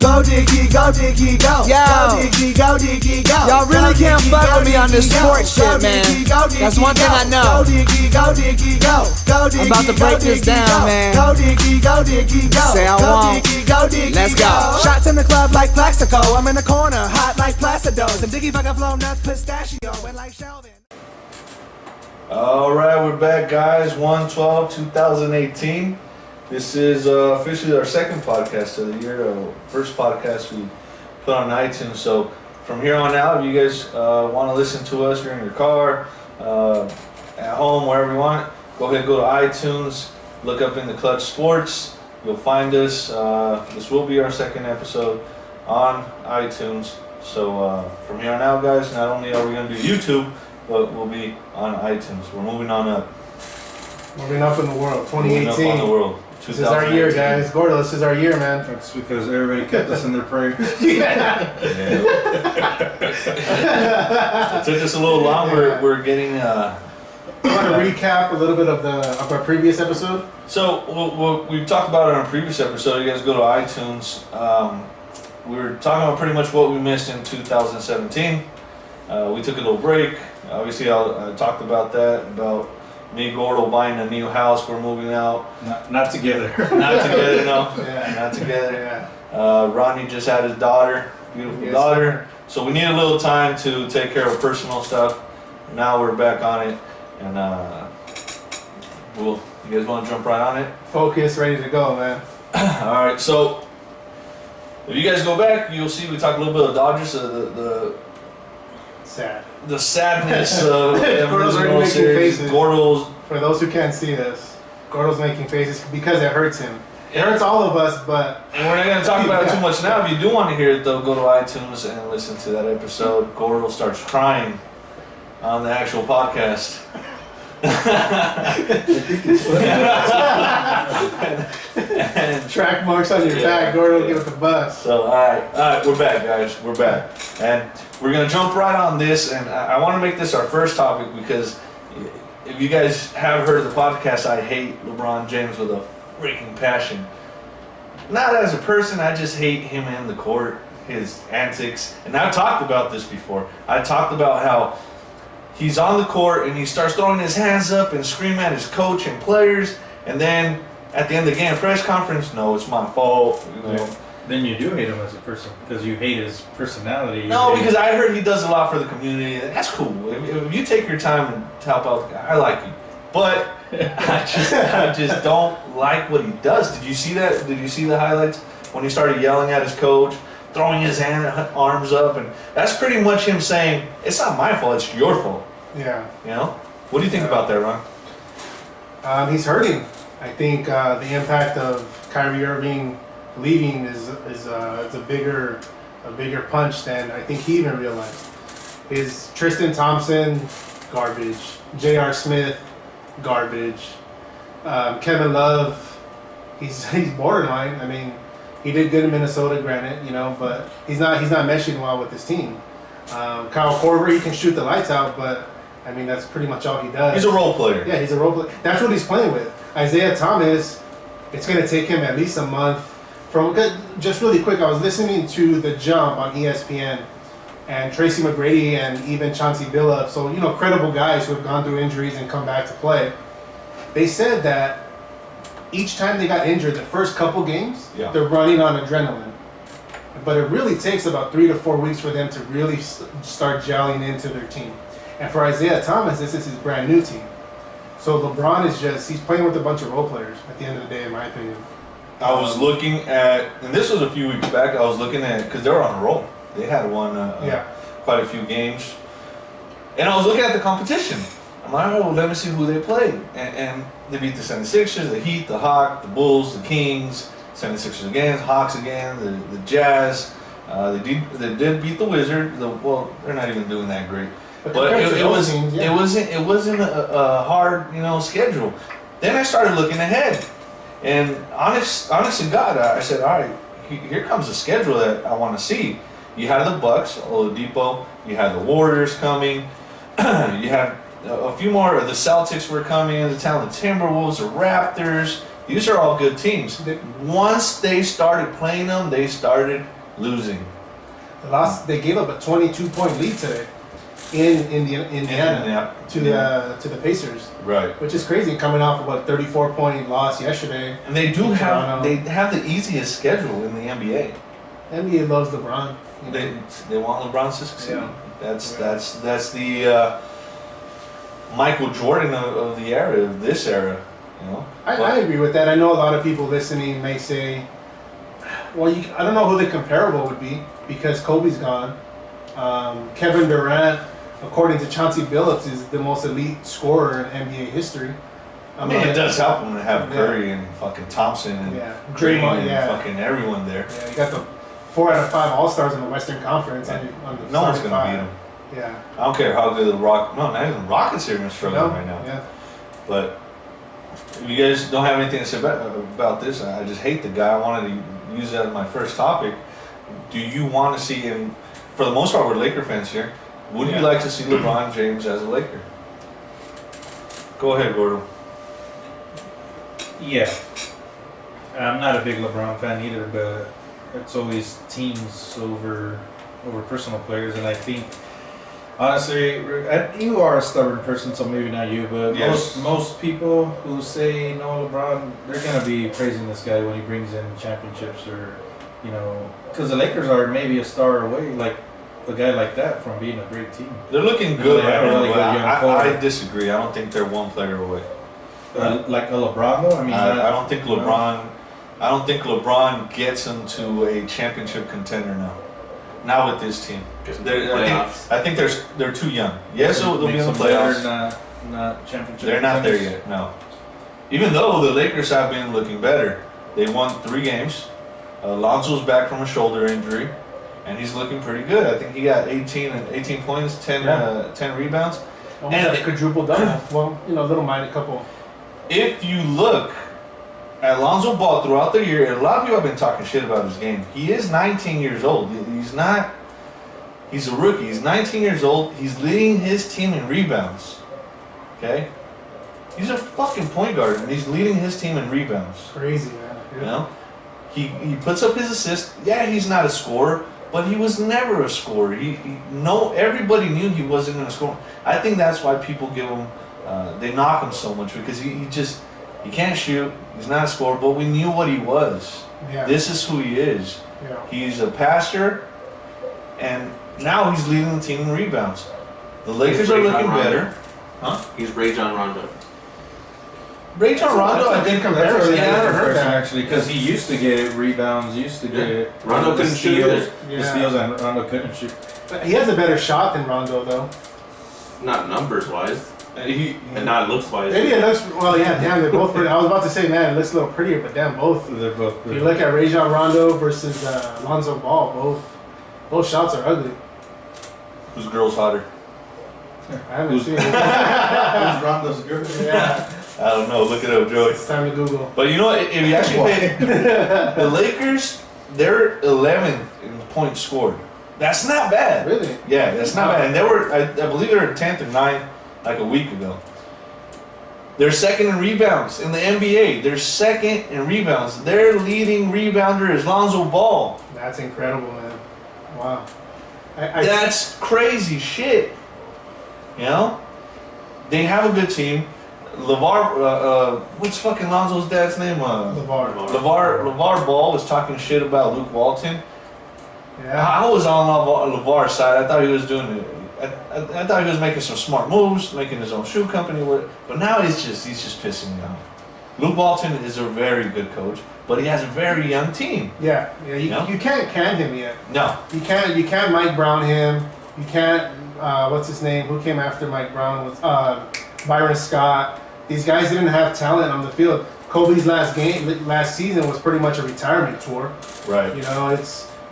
Go Diggy, go Diggy, go. Yo. Go Diggy, go Diggy, go. Y'all really Go can't Diggy, fuck go with me on this Diggy, sports go. shit, man. Go Diggy, go Diggy, That's one thing go. I know. Go Diggy, go Diggy, go. Go Diggy, I'm about to break go this Diggy, down, go. man. Go Diggy, go Diggy, go. Say I Go won't. Diggy, go Diggy, Let's go. Shots in the club like Plaxico. I'm in the corner, hot like Placidos. And Diggy fucking flow nuts, pistachio, and like Shelvin. Alright, we're back, guys. 1/12/2018. This is officially our second podcast of the year. First podcast we put on iTunes. So from here on out, if you guys want to listen to us, you're in your car, at home, wherever you want, go ahead, go to iTunes, look up in the Clutch Sports. You'll find us. This will be our second episode on iTunes. So from here on out, guys, not only are we going to do YouTube, but we'll be on iTunes. We're moving on up. Moving up in the world, Moving 2018. up on the world. This is our year, guys. Gordo, this is our year, man. That's because everybody kept us in their prayers. Yeah. It took us a little long. We're getting. I want to recap a little bit of our previous episode. So we talked about it on a previous episode. You guys go to iTunes. We were talking about pretty much what we missed in 2017. We took a little break. Obviously, I talked about that, about me and Gordo buying a new house. We're moving out. Not together. Not together, no. Yeah. Not together. Yeah. Rodney just had his daughter, beautiful Yes, daughter. So we need a little time to take care of personal stuff. Now we're back on it, and you guys want to jump right on it? Focus, ready to go, man. All right. So if you guys go back, you'll see we talked a little bit of Dodgers, Sad. the sadness of them Gordo's losing already World making Series. faces. Gordo's. For those who can't see this, Gordo's making faces because it hurts him. It hurts all of us, but And we're not going to talk about it too much now. If you do want to hear it, though, go to iTunes and listen to that episode. Gordo starts crying on the actual podcast. and track marks on your back, Gordo, give it the bus. so, all right, we're back, guys. We're back, and we're gonna jump right on this. And I want to make this our first topic because if you guys have heard of the podcast, I hate LeBron James with a freaking passion. Not as a person, I just hate him in the court, his antics. And I've talked about this before. I talked about how he's on the court and he starts throwing his hands up and screaming at his coach and players, and then at the end of the game press conference, no, it's my fault. You know. Then you do hate him as a person because you hate his personality. No, because I heard he does a lot for the community. That's cool. If you take your time to help out the guy, I like you. But I just don't like what he does. Did you see that? Did you see the highlights when he started yelling at his coach, throwing his arms up, and that's pretty much him saying, "It's not my fault. It's your fault." Yeah. You know? What do you think about that, Ron? He's hurting. I think the impact of Kyrie Irving leaving is a bigger punch than I think he even realized. His Tristan Thompson, garbage. J.R. Smith, garbage. Kevin Love, he's borderline. I mean, he did good in Minnesota, granted, but he's not meshing well with his team. Kyle Korver, he can shoot the lights out, but I mean that's pretty much all he does. He's a role player. Yeah, he's a role player. That's what he's playing with. Isaiah Thomas, it's going to take him at least a month. Just really quick, I was listening to The Jump on ESPN, and Tracy McGrady and even Chauncey Billups, so credible guys who have gone through injuries and come back to play. They said that each time they got injured, the first couple games, they're running on adrenaline. But it really takes about 3 to 4 weeks for them to really start gelling into their team. And for Isaiah Thomas, this is his brand new team. So LeBron he's playing with a bunch of role players at the end of the day, in my opinion. I was looking at, and this was a few weeks back, I was looking at, because they were on a roll. They had won quite a few games. And I was looking at the competition. I'm like, oh, let me see who they played. And they beat the 76ers, the Heat, the Hawks, the Bulls, the Kings, 76ers again, Hawks again, the Jazz. They did beat the Wizards. They're not even doing that great. But it wasn't a hard, schedule. Then I started looking ahead. And honest to God, I said, all right, here comes the schedule that I want to see. You had the Bucks, Oladipo. You had the Warriors coming. You had a few more. The Celtics were coming into town. The Timberwolves, the Raptors, These are all good teams. Once they started playing them, they started losing. They gave up a 22-point lead today in Indiana to the Pacers. Right. Which is crazy, coming off of a 34-point loss yesterday. And they have the easiest schedule in the NBA. NBA loves LeBron. They want LeBron to succeed. Yeah. That's the Michael Jordan of the era, of this era. You know. I agree with that. I know a lot of people listening may say, well, I don't know who the comparable would be because Kobe's gone. Kevin Durant, according to Chauncey Billups, is the most elite scorer in NBA history. I mean, it does help them to have Curry and fucking Thompson and Green and fucking everyone there. Yeah, you got the 4 out of 5 All-Stars in the Western Conference. Yeah. On the No one's going to beat them. Yeah. I don't care how good the not even the Rockets are struggling right now. Yeah. But if you guys don't have anything to say about this, I just hate the guy. I wanted to use that as my first topic. Do you want to see him, for the most part, we're Laker fans here, would you like to see LeBron James as a Laker? Go ahead, Gordo. Yeah. I'm not a big LeBron fan either, but it's always teams over personal players, and I think honestly, you are a stubborn person, so maybe not you, but most people who say no LeBron, they're gonna be praising this guy when he brings in championships, or because the Lakers are maybe a star away, like a guy like that, from being a great team. They're looking good right now, really but I disagree. I don't think they're one player away. Like a LeBron, though. I mean, I don't think LeBron. I don't think LeBron gets them to a championship contender now. Not with this team. I think they're too young. Yes, they'll be in the playoffs. Not championship. They're not there yet. No. Even though the Lakers have been looking better, they won 3 games. Lonzo's back from a shoulder injury, and he's looking pretty good. I think he got 18 points, 10 rebounds, and a quadruple double. Well, a little minor couple. If you look at Lonzo Ball throughout the year, and a lot of people have been talking shit about his game. He is 19 years old. He's a rookie. He's 19 years old. He's leading his team in rebounds. Okay? He's a fucking point guard, and he's leading his team in rebounds. Crazy, man. Yeah. He puts up his assists. Yeah, he's not a scorer, but he was never a scorer. Everybody knew he wasn't going to score. I think that's why people give him, they knock him so much, because he can't shoot. He's not a scorer, but we knew what he was. Yeah. This is who he is. Yeah. He's a passer, and now he's leading the team in rebounds. The Lakers are looking better. Huh? He's Rajon Rondo. Rajon Rondo, I think, comparison. yeah, Actually, because he used to get rebounds, Rondo couldn't shoot. The steals, and Rondo couldn't shoot. But he has a better shot than Rondo, though. Not numbers wise. And not looks wise. Maybe it looks, they're both pretty. I was about to say, man, it looks a little prettier, but damn, both. They're both. If you look at Rajon Rondo versus Lonzo Ball, both shots are ugly. Whose girl's hotter? I haven't seen it. Who's Rondo's girl? Yeah. I don't know. Look it up, Joey. It's time to Google. But you know what? If you actually pay the Lakers, they're 11th in points scored. That's not bad. Really? Yeah, that's not bad. And they were, I believe they were 10th or 9th like a week ago. They're second in rebounds in the NBA. They're second in rebounds. Their leading rebounder is Lonzo Ball. That's incredible, man. Wow. That's crazy shit. They have a good team. LeVar, what's fucking Lonzo's dad's name? LeVar Ball was talking shit about Luke Walton. Yeah. I was on LeVar's side. I thought he was doing it. I thought he was making some smart moves, making his own shoe company with it. But now he's just pissing me off. Luke Walton is a very good coach, but he has a very young team. Yeah. You can't can him yet. No. You can't Mike Brown him. You can't what's his name? Who came after Mike Brown was Byron Scott. These guys didn't have talent on the field. Kobe's last season was pretty much a retirement tour. Right.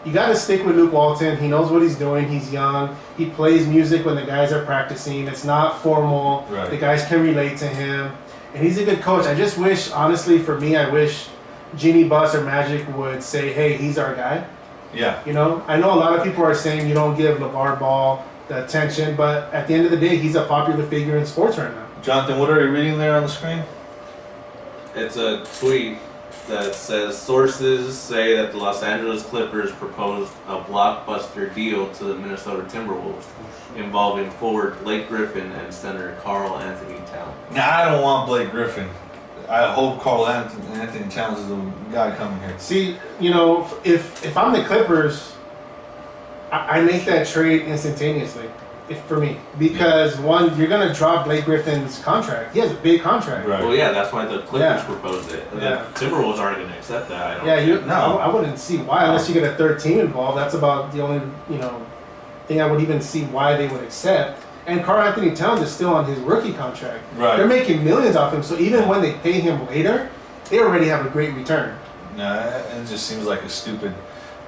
You got to stick with Luke Walton. He knows what he's doing. He's young. He plays music when the guys are practicing. It's not formal. Right. The guys can relate to him. And he's a good coach. I just wish, honestly, for me, I wish Jeannie Buss or Magic would say, hey, he's our guy. Yeah. I know a lot of people are saying you don't give LeVar Ball the attention, but at the end of the day, he's a popular figure in sports right now. Jonathan, what are you reading there on the screen? It's a tweet that says sources say that the Los Angeles Clippers proposed a blockbuster deal to the Minnesota Timberwolves involving forward Blake Griffin and center Karl Anthony Towns. Now, I don't want Blake Griffin. I hope Karl Anthony Towns is the guy coming here. See, if I'm the Clippers, I make that trade instantaneously. For me, because one, you're gonna drop Blake Griffin's contract. He has a big contract. Right. Well, yeah, that's why the Clippers Yeah. proposed it. Yeah. The Timberwolves aren't going to accept that. I don't Yeah, think. I wouldn't see why unless you get a third team involved. That's about the only thing I would even see why they would accept. And Karl Anthony Towns is still on his rookie contract. Right. They're making millions off him, so even when they pay him later, they already have a great return. Nah, it just seems like a stupid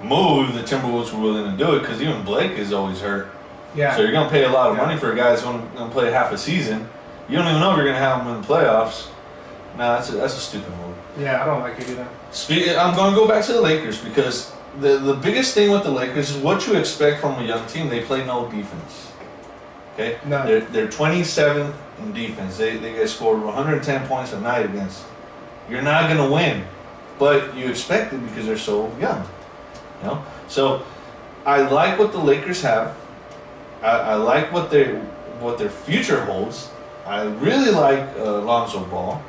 move. The Timberwolves were willing to do it because even Blake is always hurt. Yeah. So you're going to pay a lot of Yeah. money for a guy that's going to play half a season. You don't even know if you're going to have him in the playoffs. Nah, that's a stupid move. Yeah, I don't like it either. I'm going to go back to the Lakers because the biggest thing with the Lakers is what you expect from a young team. They play no defense. Okay? None. They're 27th in defense. They get scored 110 points a night against. You're not going to win. But you expect it because they're so young. So I like what the Lakers have. I like what their future holds. I really like Lonzo Ball.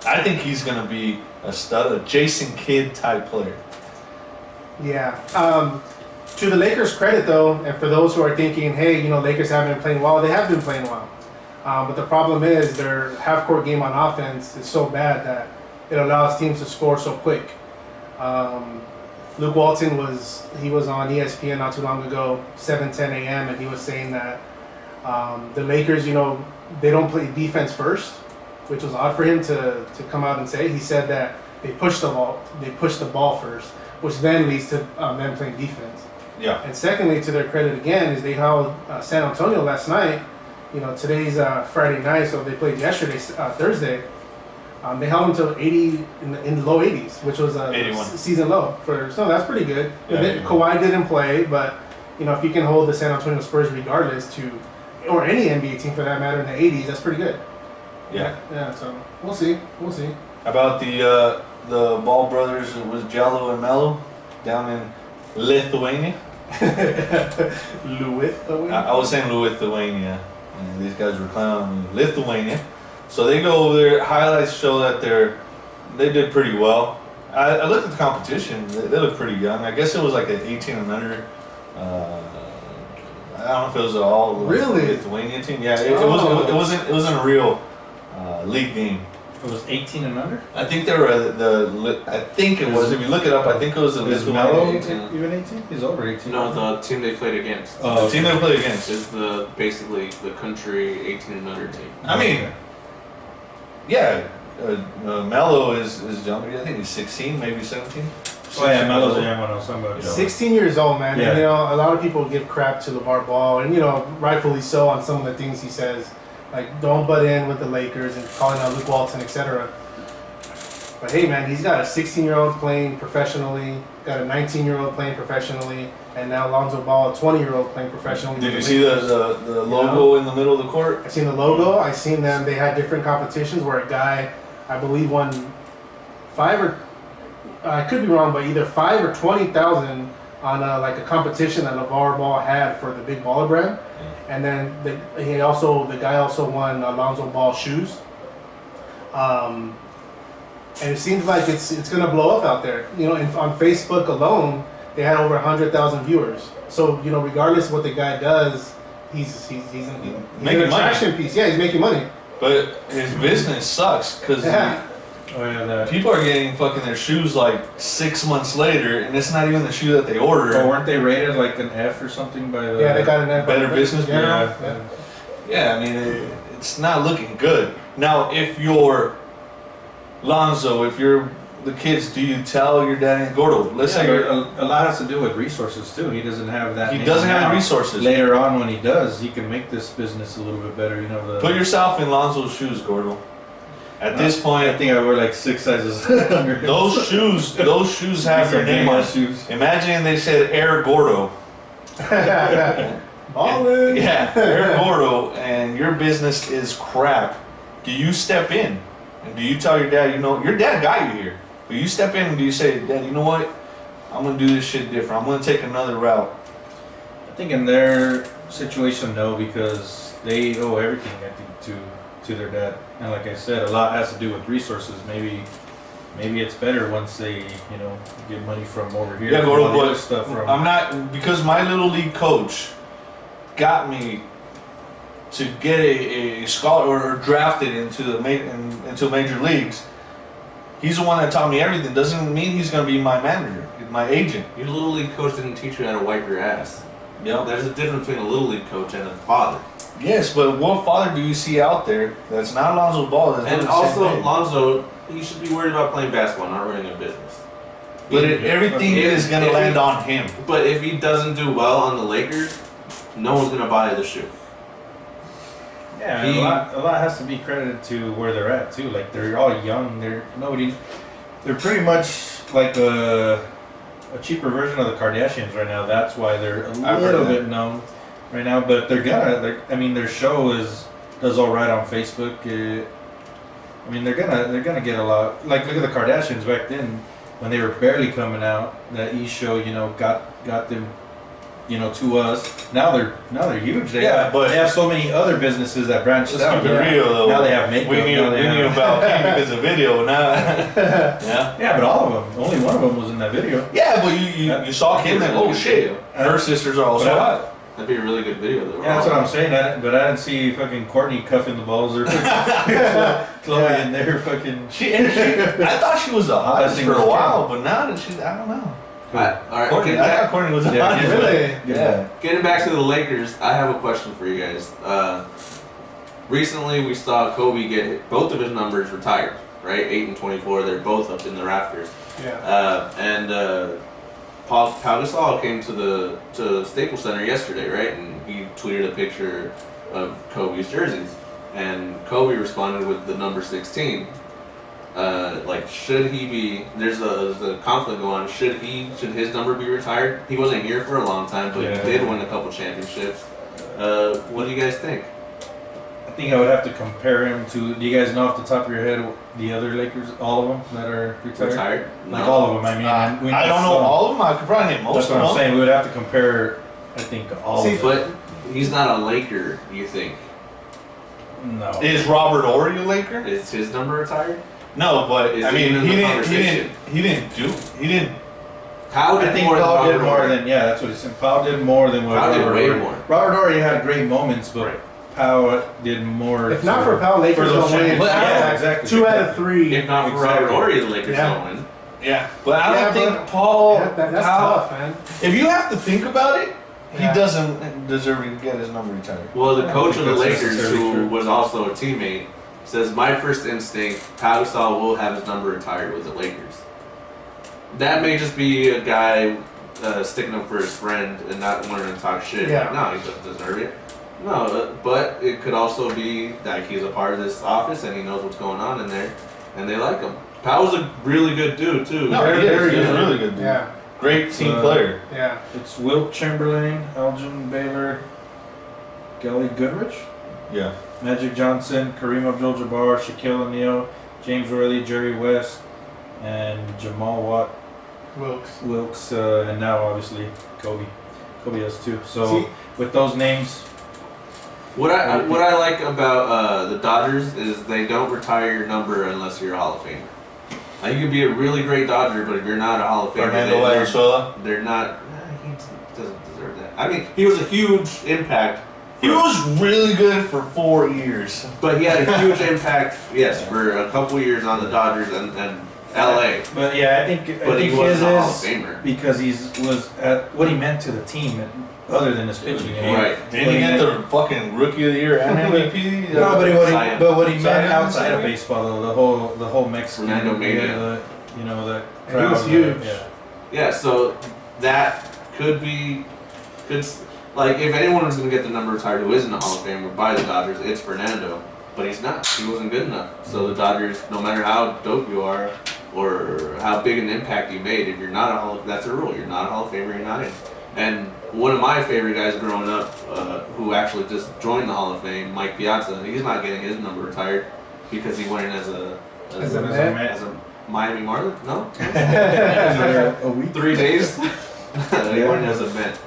I think he's going to be a stud, a Jason Kidd type player. Yeah. To the Lakers' credit, though, and for those who are thinking, hey, Lakers haven't been playing well, they have been playing well. But the problem is their half-court game on offense is so bad that it allows teams to score so quick. Luke Walton was on ESPN not too long ago, 7:10 a.m., and he was saying that the Lakers, they don't play defense first, which was odd for him to come out and say. He said that they push the ball first, which then leads to them playing defense. Yeah. And secondly, to their credit again, is they held San Antonio last night. Today's Friday night, so they played yesterday, Thursday. They held them to 80 in the low 80s, which was a 81. Season low. So that's pretty good. Yeah, Kawhi didn't play, but if you can hold the San Antonio Spurs regardless or any NBA team for that matter in the 80s, that's pretty good. Yeah. Yeah. So we'll see. How about the Ball brothers? It was Jello and Mello down in Lithuania. Lithuania. I was saying Lithuania, and these guys were clowning Lithuania. So they go over there. Highlights show that they did pretty well. I looked at the competition. They look pretty young. I guess it was like an 18 and under. I don't know if it was all Really? Lithuania team. Yeah, it wasn't a real league game. It was 18 and under? I think they were I think it was. If you look it up, I think it was the Is Melo Lithuania team. even 18? He's over 18. No, the team they played against Oh, The team they played against. is basically the country 18 and under team. I mean, yeah, Melo is younger. I think he's 16, maybe 17. Oh yeah, Melo's the young one. I was talking about. 16 years old, man. Yeah. And, a lot of people give crap to LeVar Ball, and rightfully so on some of the things he says, like don't butt in with the Lakers and calling out Luke Walton, etc. But hey, man, he's got a 16-year-old playing professionally, got a 19-year-old playing professionally, and now Lonzo Ball, a 20-year-old playing professionally. Did you with see Lakers. the logo in the middle of the court? I seen the logo. I seen them. They had different competitions where a guy, I believe, won I could be wrong, but either 5 or 20,000 on like a competition that LeVar Ball had for the Big Baller brand, and then the guy also won Alonzo Ball shoes. And it seems like it's gonna blow up out there. On Facebook alone, they had over 100,000 viewers. So regardless of what the guy does, he's Making an money. attraction piece. Yeah, he's making money. But his business sucks because Yeah. Oh yeah, that. people are getting fucking their shoes like 6 months later, and it's not even the shoe that they ordered. Oh, weren't they rated like an F or something by the? Yeah, they got an Better Business Bureau? Yeah. Yeah, I mean, it's not looking good. Now, if you're Lonzo, if you're the kids, do you tell your dad, Gordo, let's say a lot has to do with resources too. He doesn't have that. he name doesn't have now. resources. Later on, when he does, he can make this business a little bit better. Put yourself in Lonzo's shoes, Gordo. At this point, I think I wear like 6 sizes under. those shoes have your name on it. shoes. Imagine they said Air Gordo. Ballin'. Yeah, Air Gordo, and your business is crap. Do you step in? And do you tell your dad, your dad got you here, but you step in and do you say, Dad, you know what? I'm gonna do this shit different. I'm gonna take another route. I think in their situation, no, because they owe everything, I think, to their dad. And like I said, a lot has to do with resources. Maybe it's better once they, get money from over here. Yeah, from all the other stuff from. I'm not, because my little league coach got me to get a scholar or drafted into into major leagues. He's the one that taught me everything. Doesn't mean he's gonna be my manager, my agent. Your little league coach didn't teach you how to wipe your ass. Yeah. There's a difference between a little league coach and a father. Yes, but what father do you see out there that's not Alonzo Ball? That's doing And the also, same thing? Lonzo, you should be worried about playing basketball, not running a business. But everything is gonna land on him. But if he doesn't do well on the Lakers, no one's gonna buy the shoe. Yeah, a lot has to be credited to where they're at too. Like they're all young. They're pretty much like a cheaper version of the Kardashians right now. That's why they're a little bit known right now. But their show does all right on Facebook. They're gonna get a lot. Like look at the Kardashians back then when they were barely coming out. That E show, got them. To us. Now they're huge. They have so many other businesses that branched out. Let's keep it real though. Now they have makeup. We knew about Kim because of video. Now, yeah. Yeah, but all of them. Only one of them was in that video. Yeah, but you saw Kim and oh shit, her sisters are also hot. That'd be a really good video though. Yeah, that's what I'm saying. But I didn't see fucking Courtney cuffing the balls or Chloe in there fucking. I thought she was the hottest for a while, but now that I don't know. All right, Courtney, I thought Courtney was the hottest. Really? Yeah. Getting back to the Lakers, I have a question for you guys. Recently, we saw Kobe get both of his numbers retired, right? 8 and 24. They're both up in the rafters. Yeah. Pau Gasol came to Staples Center yesterday, right? And he tweeted a picture of Kobe's jerseys, and Kobe responded with the number 16. Should he be? There's a conflict going on. Should his number be retired? He wasn't here for a long time, but he did win a couple championships. What do you guys think? I think I would have to compare him to. Do you guys know off the top of your head the other Lakers, all of them that are retired? Like all of them. I mean, I don't know all of them. I could probably name most That's of them. what I'm saying. We would have to compare. I think all of them. But he's not a Laker. You think? No. Is Robert Horry a Laker? Is his number retired? No, but Is I he mean, in he the didn't. conversation? He didn't. Powell did I think more than Powell did Robert more Horry. than that's what he said. Powell did more than what Powell did Robert way Horry. more. Robert Horry had great moments, but Powell did more. If not for Powell, Lakers those don't win. championships. Yeah, exactly. 2 out of 3. If not for Robert Horry, the Lakers don't win. Yeah, but I don't think but Paul. That's Powell, tough, man. If you have to think about it, Yeah. he doesn't deserve to get his number retired. Well, the coach of the that's Lakers, necessarily who true. was also a teammate, says, "My first instinct, Pau Gasol will have his number retired with the Lakers." That may just be a guy sticking up for his friend and not wanting to talk shit. Yeah. Like, no, he doesn't deserve it. No, but it could also be that he's a part of this office and he knows what's going on in there, and they like him. Powell's a really good dude too. No, Very, he is. very He's a good. really good dude. Yeah. Great team player. Yeah. It's Wilt Chamberlain, Elgin Baylor, Gary Goodrich, Yeah. Magic Johnson, Kareem Abdul-Jabbar, Shaquille O'Neal, James Worley, Jerry West, and Jamal Wilkes, and now obviously Kobe. Kobe has 2. So See- with those names, What I like about the Dodgers is they don't retire your number unless you're a Hall of Famer. You can be a really great Dodger, but if you're not a Hall of Famer, Fernando Valenzuela. they're not. He doesn't deserve that. I mean, he was a huge impact. He was really good for 4 years. But he had a huge impact, yes, for a couple years on the Dodgers and LA. but yeah, I think But he his wasn't a Hall of is Famer. because was at what he meant to the team, other than his pitching. Right. Didn't he get the fucking Rookie of the Year and MVP? No, but what he meant Zion, outside of Zion? based-ball, though, the whole Mexican, Fernando Mania. the And he was crowd, huge. Yeah. Yeah, so that could like if anyone was going to get the number retired who isn't a Hall of Famer by the Dodgers, it's Fernando. But he's not. He wasn't good enough. So the Dodgers, no matter how dope you are or how big an impact you made, if you're not a Hall of that's a rule. You're not a Hall of Famer, you're not in. And one of my favorite guys growing up, who actually just joined the Hall of Fame, Mike Piazza, he's not getting his number retired because he went in as a As a As Met? As a Miami Marlin? No? a week. 3 days? He went as a Met.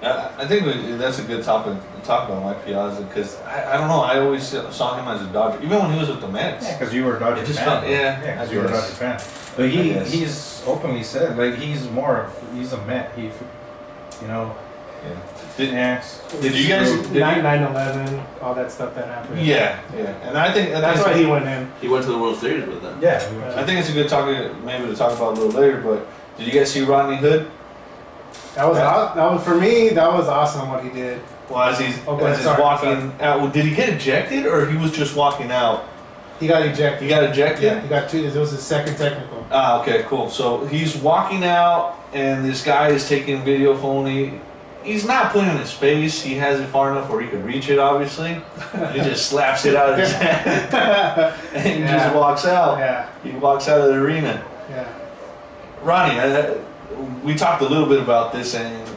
I think that's a good topic to talk about, Mike Piazza, because I don't know. I always saw him as a Dodger, even when he was with the Mets. Yeah, because you were a Dodger It just fan. felt- yeah, because I you were a guess. Dodger fan. But I guess. he's openly said like he's a Met. Yeah. Did you guys? Did you- 9/11, all that stuff that happened. Yeah, yeah, and I think That's why he went in. He went to the World Series with them. Yeah. I think it's a good topic, maybe to talk about a little later. But did you guys see Rodney Hood? That was for me. That was awesome what he did. Well, as he's Oh, go ahead. walking out, well, did he get ejected or he was just walking out? He got ejected. He got ejected. Yeah, he got 2. It was his second technical. Ah, okay, cool. So he's walking out, and this guy is taking video phone. He's not putting it in his face. He has it far enough where he could reach it, obviously. He just slaps it out of his hand, and he just walks out. Yeah, He walks out of the arena. yeah. Ronnie, we talked a little bit about this, and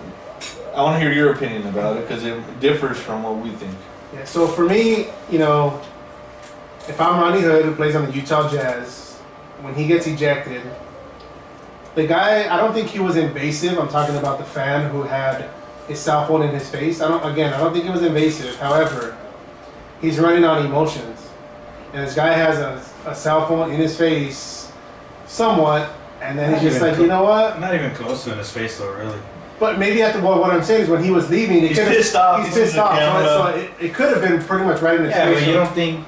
I want to hear your opinion about it because it differs from what we think. Yeah, so for me, if I'm Ronnie Hood, who plays on the Utah Jazz, when he gets ejected, the guy, I don't think he was invasive. I'm talking about the fan who had his cell phone in his face. I don't think it was invasive. However, he's running on emotions. And this guy has a cell phone in his face, somewhat, and then he's just like, you know what? Not even close to in his face though, really. But maybe what I'm saying is when he was leaving, He's pissed off. He's pissed off. So it could have been pretty much right in his Yeah, face. but you don't think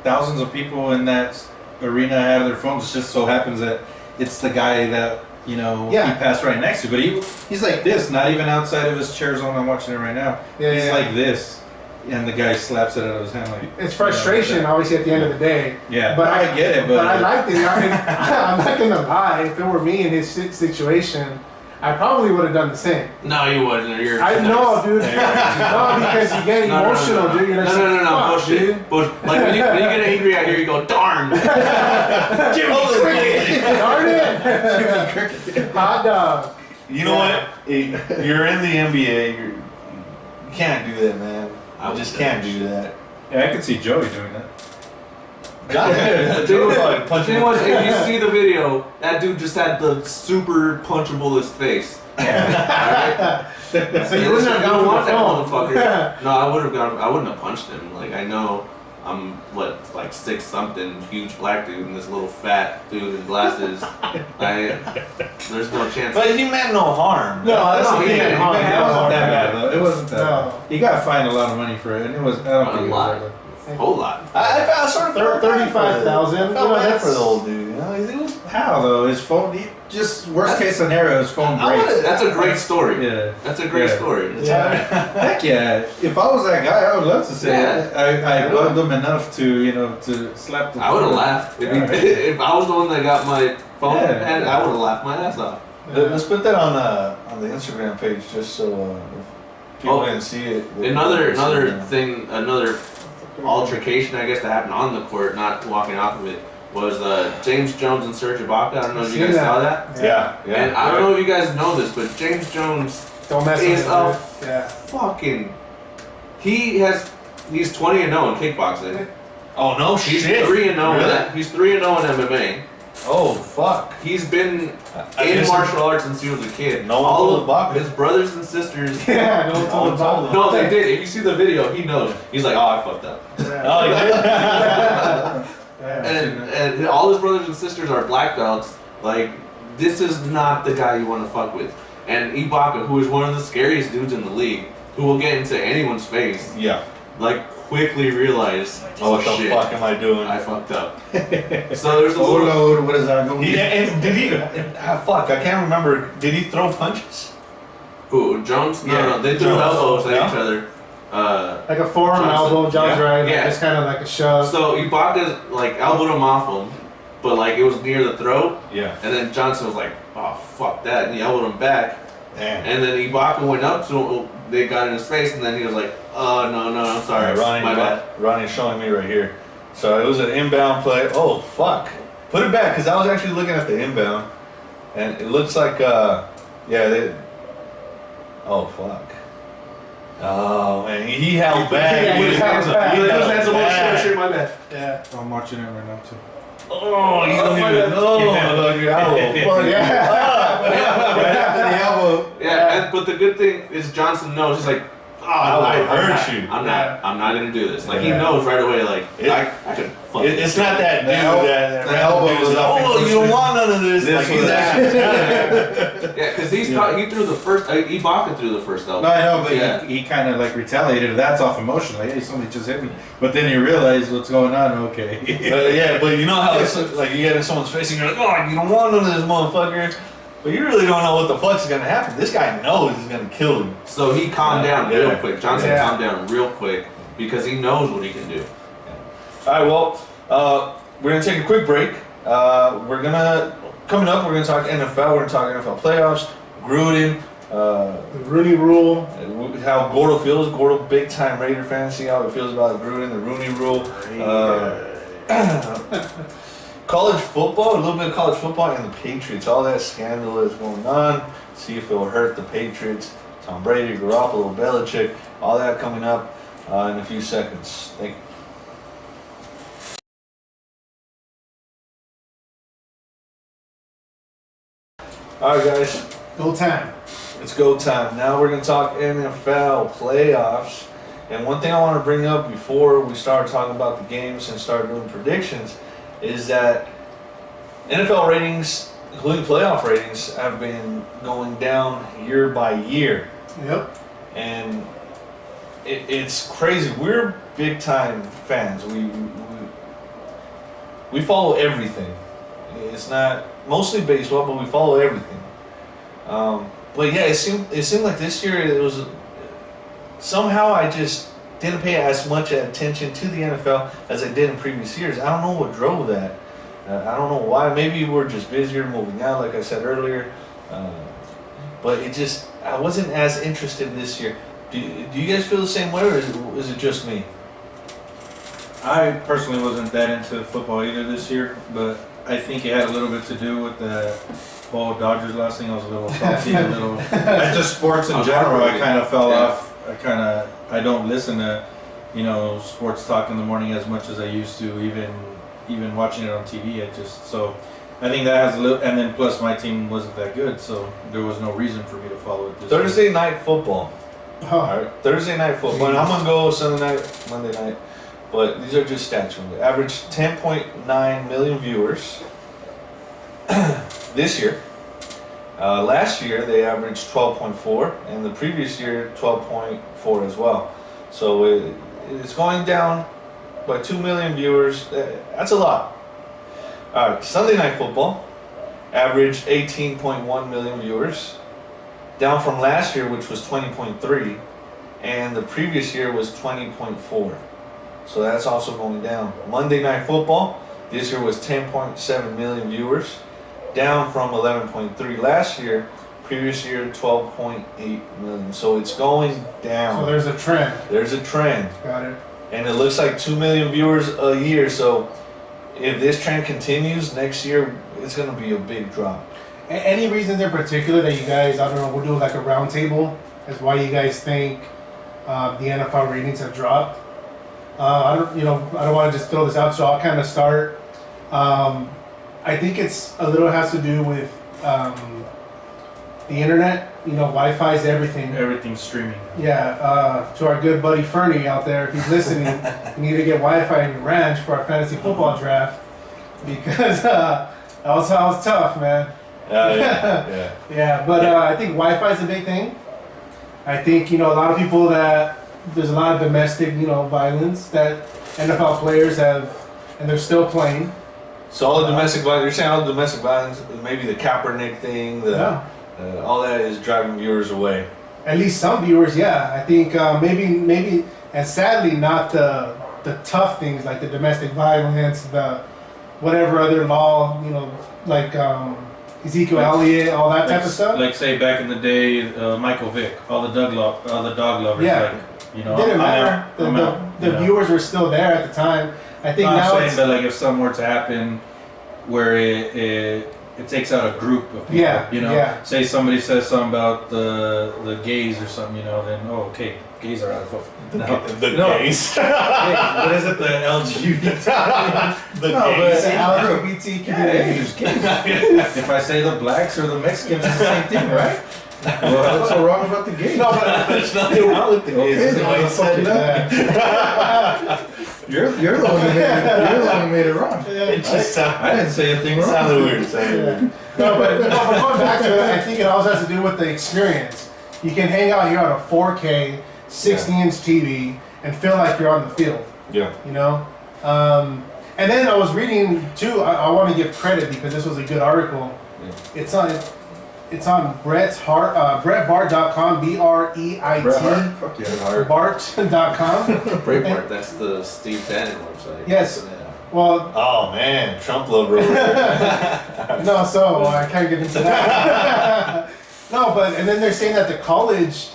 thousands of people in that arena have their phones? It just so happens that it's the guy that he passed right next to. But he's like this, not even outside of his chair zone. I'm watching it right now. Yeah, he's yeah. like this, and the guy slaps it out of his hand like. It's frustration, obviously, at the end of the day. Yeah, but I get it. But I liked it. I'm not gonna lie. If it were me in his situation, I probably would have done the same. No, you wouldn't. You're I too know, nice. dude. No, because you get emotional, dude. You're just like, fuck, bullshit. dude. Like when you get angry out here, you go, darn. Jimmy Cricket. Darn it. Hot dog. You know what? You're in the NBA. You can't do that, man. I just can't do that. yeah, I could see Joey doing that. Dude, if you see the video, that dude just had the super punchablest face. Alright? So you wouldn't have gone want with that the phone. motherfucker. No, I wouldn't have punched him. Like I know I'm like 6'something, huge black dude, and this little fat dude in glasses. There's no chance. But he meant no harm. No, that's No, the he thing. didn't. It wasn't that bad though. It wasn't that No. bad. He got fined a lot of money for it, and it was. I don't A think it lot. was that bad. A whole lot. I sort of felt bad for 35,000. I felt You know, bad that's- for the old dude. You know, he was. How though? His phone. Just worst case scenario, his phone I breaks. would've- That's a great story. Yeah. That's a great Yeah. story. Yeah. Heck yeah! If I was that guy, I would love to say Yeah. I loved him enough to slap the. I would have laughed if I was the one that got my phone, Yeah. and I would have laughed my ass off. Let's put that on the Instagram page just so if people didn't see it. they- Another thing, another altercation, I guess, that happened on the court, not walking off of it, was James Jones and Serge Ibaka. I don't know if you guys saw that. Yeah, yeah. And I don't know if you guys know this, but James Jones Don't mess is with a it. Yeah. fucking. He's 20-0 in kickboxing. Oh no He's shit. 3-0 in Really? that. He's 3-0 in MMA. Oh fuck. He's been I in guess martial arts since he was a kid. No one All told of Ibaka. his brothers and sisters. Yeah, no one No told one told him. him. No, they did. If you see the video, he knows. He's like, oh, I fucked up. Oh, he did? And all his brothers and sisters are black belts. Like, this is not the guy you want to fuck with. And Ibaka, who is one of the scariest dudes in the league, who will get into anyone's face, Yeah. like, quickly realized, Oh, what the shit, fuck am I doing? I fucked up. So there's a Oh little. Lord, what is that going? And did he? Fuck, I can't remember. Did he throw punches? Who, Jones? No, Yeah, no, they threw Jones. elbows at Yeah. each other. Like a forearm Johnson. elbow, John's Yeah. right. Yeah. Just kind of like a shove. So Ibaka, like, elbowed him off him, but, like, it was near the throat. Yeah. And then Johnson was like, oh, fuck that. And he elbowed him back. Damn. And then Ibaka went up to him, they got in his face, and then he was like, oh, no, I'm sorry, Ronnie, my bad. Ronnie's showing me right here. So it was an inbound play. Oh fuck! Put it back, because I was actually looking at the inbound, and it looks like they. Oh fuck! Oh man, he held back. Yeah, he held back. He held That's a little back. shit, my bad. Yeah. I'm watching it right now too. Oh, you don't even know. Your elbow. Right after the elbow. Yeah, but the good thing is Johnson knows. He's like, I hurt you. I'm not gonna do this. Like he Yeah. knows right away. Like I could. It's not that dude that the elbow dude's was like, off. oh, you don't want none of this. Like, he's actually Yeah, because he threw the first. Ibaka threw the first elbow. No, I know, but Yeah. he kind of like retaliated. That's off emotion. Like, hey, somebody just hit me. But then you realize what's going on. Okay. but you know how it's like you get in someone's face and you're like, oh, you don't want none of this, motherfucker. But you really don't know what the fuck's gonna happen. This guy knows he's gonna kill you. So he calmed down real quick. Johnson Yeah. calmed down real quick because he knows what he can do. All right, well, we're gonna take a quick break. Coming up, we're gonna talk NFL. We're gonna talk NFL playoffs, Gruden, The Rooney Rule. how Gordo feels. Gordo, big time Raider fan. See how it feels about Gruden, the Rooney Rule. College football, a little bit of college football, and the Patriots. All that scandal is going on. See if it will hurt the Patriots. Tom Brady, Garoppolo, Belichick, all that coming up in a few seconds. Thank you. All right, guys, Go time. it's go time. Now we're going to talk NFL playoffs. And one thing I want to bring up before we start talking about the games and start doing predictions is that NFL ratings, including playoff ratings, have been going down year by year. Yep. And it's crazy. We're big time fans. We follow everything. It's not mostly baseball, but we follow everything. But yeah, it seemed like this year it was somehow I just didn't pay as much attention to the NFL as I did in previous years. I don't know what drove that. I don't know why. Maybe we're just busier moving out, like I said earlier. But I wasn't as interested this year. Do you guys feel the same way, or is it just me? I personally wasn't that into football either this year, but I think it had a little bit to do with the whole Dodgers last thing. I was a little salty, just sports in general. I kind of fell off. I don't listen to, sports talk in the morning as much as I used to. Even watching it on TV, I think that has a little. And then plus my team wasn't that good, so there was no reason for me to follow it. Thursday night football. Oh. All right, Thursday night football. And I'm gonna go Sunday night, Monday night. But these are just stats from it. Average 10.9 million viewers this year. Last year they averaged 12.4, and the previous year 12.4 as well. So it's going down by 2 million viewers. That's a lot. All right, Sunday night football averaged 18.1 million viewers, down from last year, which was 20.3, and the previous year was 20.4. So that's also going down. Monday night football this year was 10.7 million viewers, down from 11.3 last year. Previous year 12.8 million. So it's going down. So there's a trend. There's a trend. Got it. And it looks like 2 million viewers a year. So if this trend continues next year, it's going to be a big drop. Any reasons in particular that you guys, I don't know, we'll do like a round table as why you guys think the NFL ratings have dropped? I don't want to just throw this out, so I'll kind of start. I think it's a little has to do with the internet. Wi-Fi is everything. Everything's streaming. Yeah, to our good buddy Fernie out there, if he's listening, you need to get Wi-Fi in your ranch for our fantasy football draft because that was tough, man. Yeah. Yeah, but I think Wi-Fi is a big thing. I think a lot of people there's a lot of domestic violence that NFL players have, and they're still playing. So all the domestic violence, you're saying all the domestic violence, maybe the Kaepernick thing, all that is driving viewers away. At least some viewers, yeah. I think maybe, and sadly not the tough things like the domestic violence, the whatever other law, like Ezekiel Elliott, all that type of stuff. Like say back in the day, Michael Vick, all the dog lovers. Yeah. Didn't matter. The viewers were still there at the time. I think I'm now saying that like if something were to happen where it takes out a group of people. Yeah, You know, yeah. say somebody says something about the gays or something. You know, then okay, gays are out of foot. No, The no. gays. What is it? The LGBT. The No, but- gays. The LGBT Yeah, community. there's gays. If I say the blacks or the Mexicans, it's the same thing, right? Well, what's so wrong about the gays? No, but There's nothing wrong with the gays. Okay, It's the way then it's set it up. Yeah. You're the one who made it wrong. It just I didn't say a thing wrong. sounded weird. Sounded weird. No, but going back to it, I think it also has to do with the experience. You can hang out here on a 4K, 60-inch TV and feel like you're on the field. Yeah. You know. And then I was reading too. I want to give credit because this was a good article. Yeah. It's on BrettBart.com, BREIT. Fuck yeah. Bart.com. Breitbart, that's the Steve Bannon website. Yes. Yeah. Well, Oh man, Trump lover. no, so I can't get into that. No, but and then they're saying that the college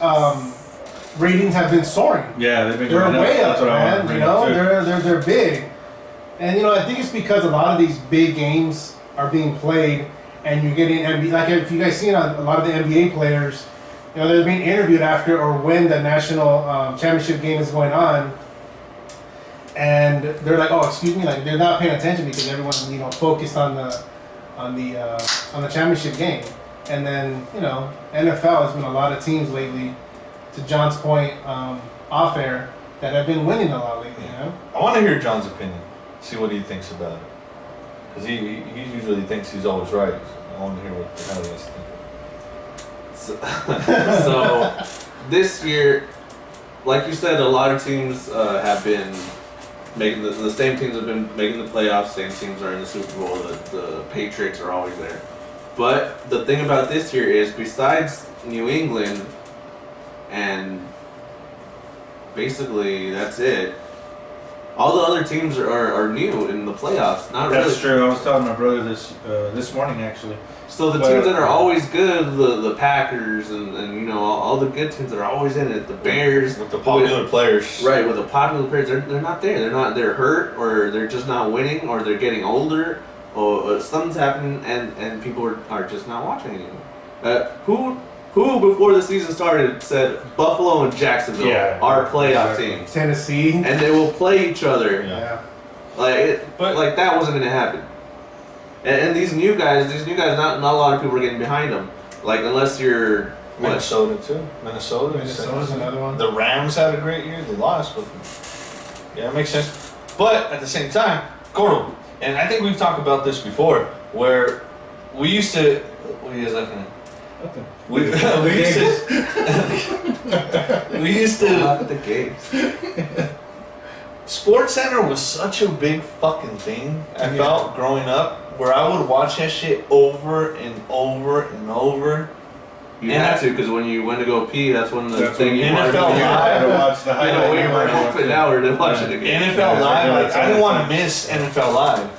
ratings have been soaring. Yeah, they've been They're going up. way up, That's what I want to man. bring You know, up too. they're big, and you know I think it's because a lot of these big games are being played, and you're getting NBA. Like if you guys seen a lot of the NBA players, you know they're being interviewed after or when the national championship game is going on, and they're like, oh, excuse me, like they're not paying attention because everyone's focused on the championship game, and then NFL has been a lot of teams lately. To John's point, off air, that have been winning a lot lately. You know. I want to hear John's opinion. See what he thinks about it. Because he usually thinks he's always right. I want to hear what the hell he has to think. So this year, like you said, a lot of teams have been making the same teams have been making the playoffs. Same teams are in the Super Bowl. The Patriots are always there. But the thing about this year is, besides New England, and basically that's it. All the other teams are new in the playoffs. Not really. That's true. I was telling my brother this morning actually. So the teams that are always good, the Packers and all the good teams that are always in it, the Bears, With the popular players. right? With the popular players, they're not there. They're hurt, or they're just not winning, or they're getting older, or something's happening, and people are just not watching anymore. Who before the season started said Buffalo and Jacksonville are playoff teams, Tennessee. and they will play each other. Yeah. Like that wasn't going to happen. And these new guys, not a lot of people are getting behind them. Like unless you're what? Minnesota too. Minnesota's another one. The Rams had a great year. They lost, but yeah, it makes sense. But at the same time, Gordo, and I think we've talked about this before, where we used to. What are you guys looking at? We used to. Not at the games. Sports Center was such a big fucking thing. I felt growing up, where I would watch that shit over and over and over. You And had to, because when you went to go pee, that's when the That's thing when you NFL wanted to Live. do. I had to watch the You know, highlight. we were half an hour to watch it again. NFL Live, yeah, like I didn't want to yeah. miss NFL Live.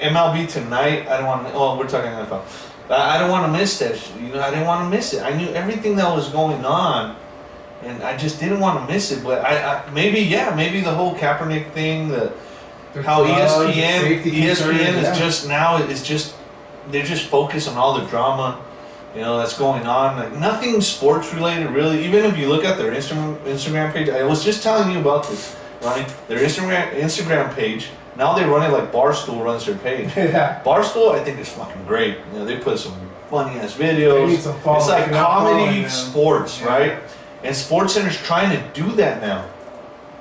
MLB Tonight, I don't want to. Oh, we're talking NFL. I don't want to miss that. I didn't want to miss it. I knew everything that was going on, and I just didn't want to miss it. But maybe the whole Kaepernick thing, how ESPN is just now is just they're just focused on all the drama, that's going on. Like nothing sports related really. Even if you look at their Instagram page, I was just telling you about this, Ronnie. Their Instagram page. Now they run it like Barstool runs their page. Yeah. Barstool, I think, is fucking great. They put some funny ass videos. They need some It's follow- like if you're not comedy following them. sports, Yeah. right? And Sports Center's trying to do that now,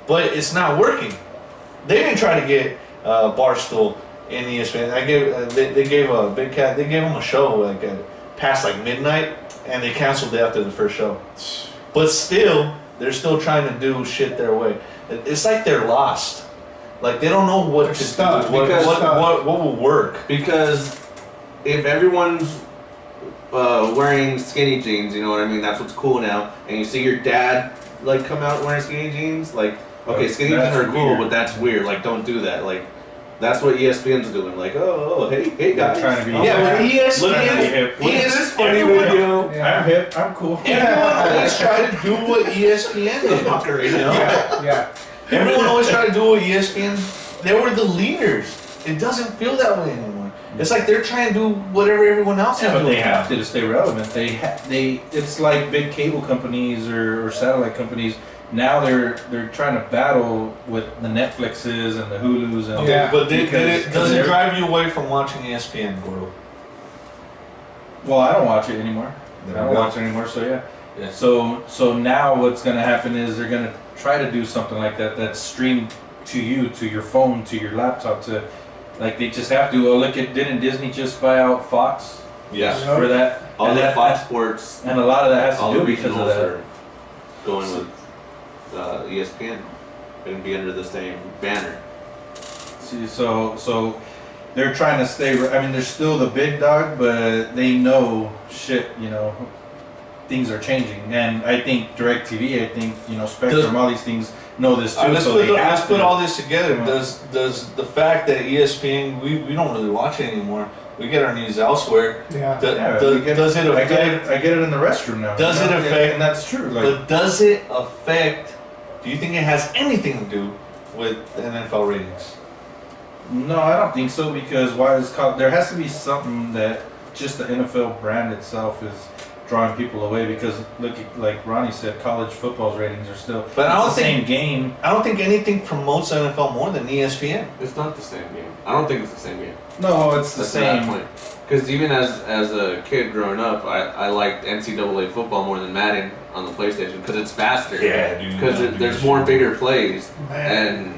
but it's not working. They didn't try to get Barstool in ESPN. They gave a big cat. They gave them a show like past like midnight, and they canceled it after the first show. But still, they're still trying to do shit their way. It's like they're lost. Like they don't know what They're to stuck. do. What will work? Because if everyone's wearing skinny jeans, you know what I mean? That's what's cool now. And you see your dad like come out wearing skinny jeans, like okay, skinny jeans That's are cool, weird. but that's weird. Like don't do that. Like that's what ESPN's doing. Like hey guys. Trying to be Yeah, but Look at me, ESPN. hip. Look at this funny everyone- video. Yeah. I'm hip. I'm cool. Everyone always try to do what ESPN did. Yeah. Everyone always tried to do what ESPN. They were the leaders. It doesn't feel that way anymore. It's like they're trying to do whatever everyone else is Yeah, but doing. they have to stay relevant. It's like big cable companies or satellite companies. Now they're trying to battle with the Netflixes and the Hulus and Okay, but because does it they're- drive you away from watching ESPN, Gordo? Well, I don't watch it anymore. There I we don't go. watch it anymore. So yeah. Yeah. So now what's gonna happen is they're gonna try to do something like that that's streamed to you, to your phone, to your laptop, to like they just have to. Oh, look at didn't Disney just buy out Fox Yes. for that? All And the that- Fox Sports, and a lot of that has all to the do because of regionals that. are going with ESPN. Going to be under the same banner. See, so they're trying to stay. I mean, they're still the big dog, but they know shit. Things are changing, and I think DirecTV, I think Spectrum, all these things know this too. Let's so put, they have let's to. put all this together. Yeah. Does the fact that ESPN we don't really watch it anymore? We get our news elsewhere. Yeah. Yeah, we get- Does it I affect? get it in the restroom now. Does it affect- And that's true. Like, But does it affect? Do you think it has anything to do with the NFL ratings? no, I don't think so because there has to be something that just the NFL brand itself is drawing people away because look, like Ronnie said, college football's ratings are still. But I it's don't the think- same game. I don't think anything promotes NFL more than ESPN. It's not the same game. I don't think it's the same game. No, it's the That's not same. point. Because even as a kid growing up, I liked NCAA football more than Madden on the PlayStation because it's faster. Yeah, dude. Because there's more bigger plays and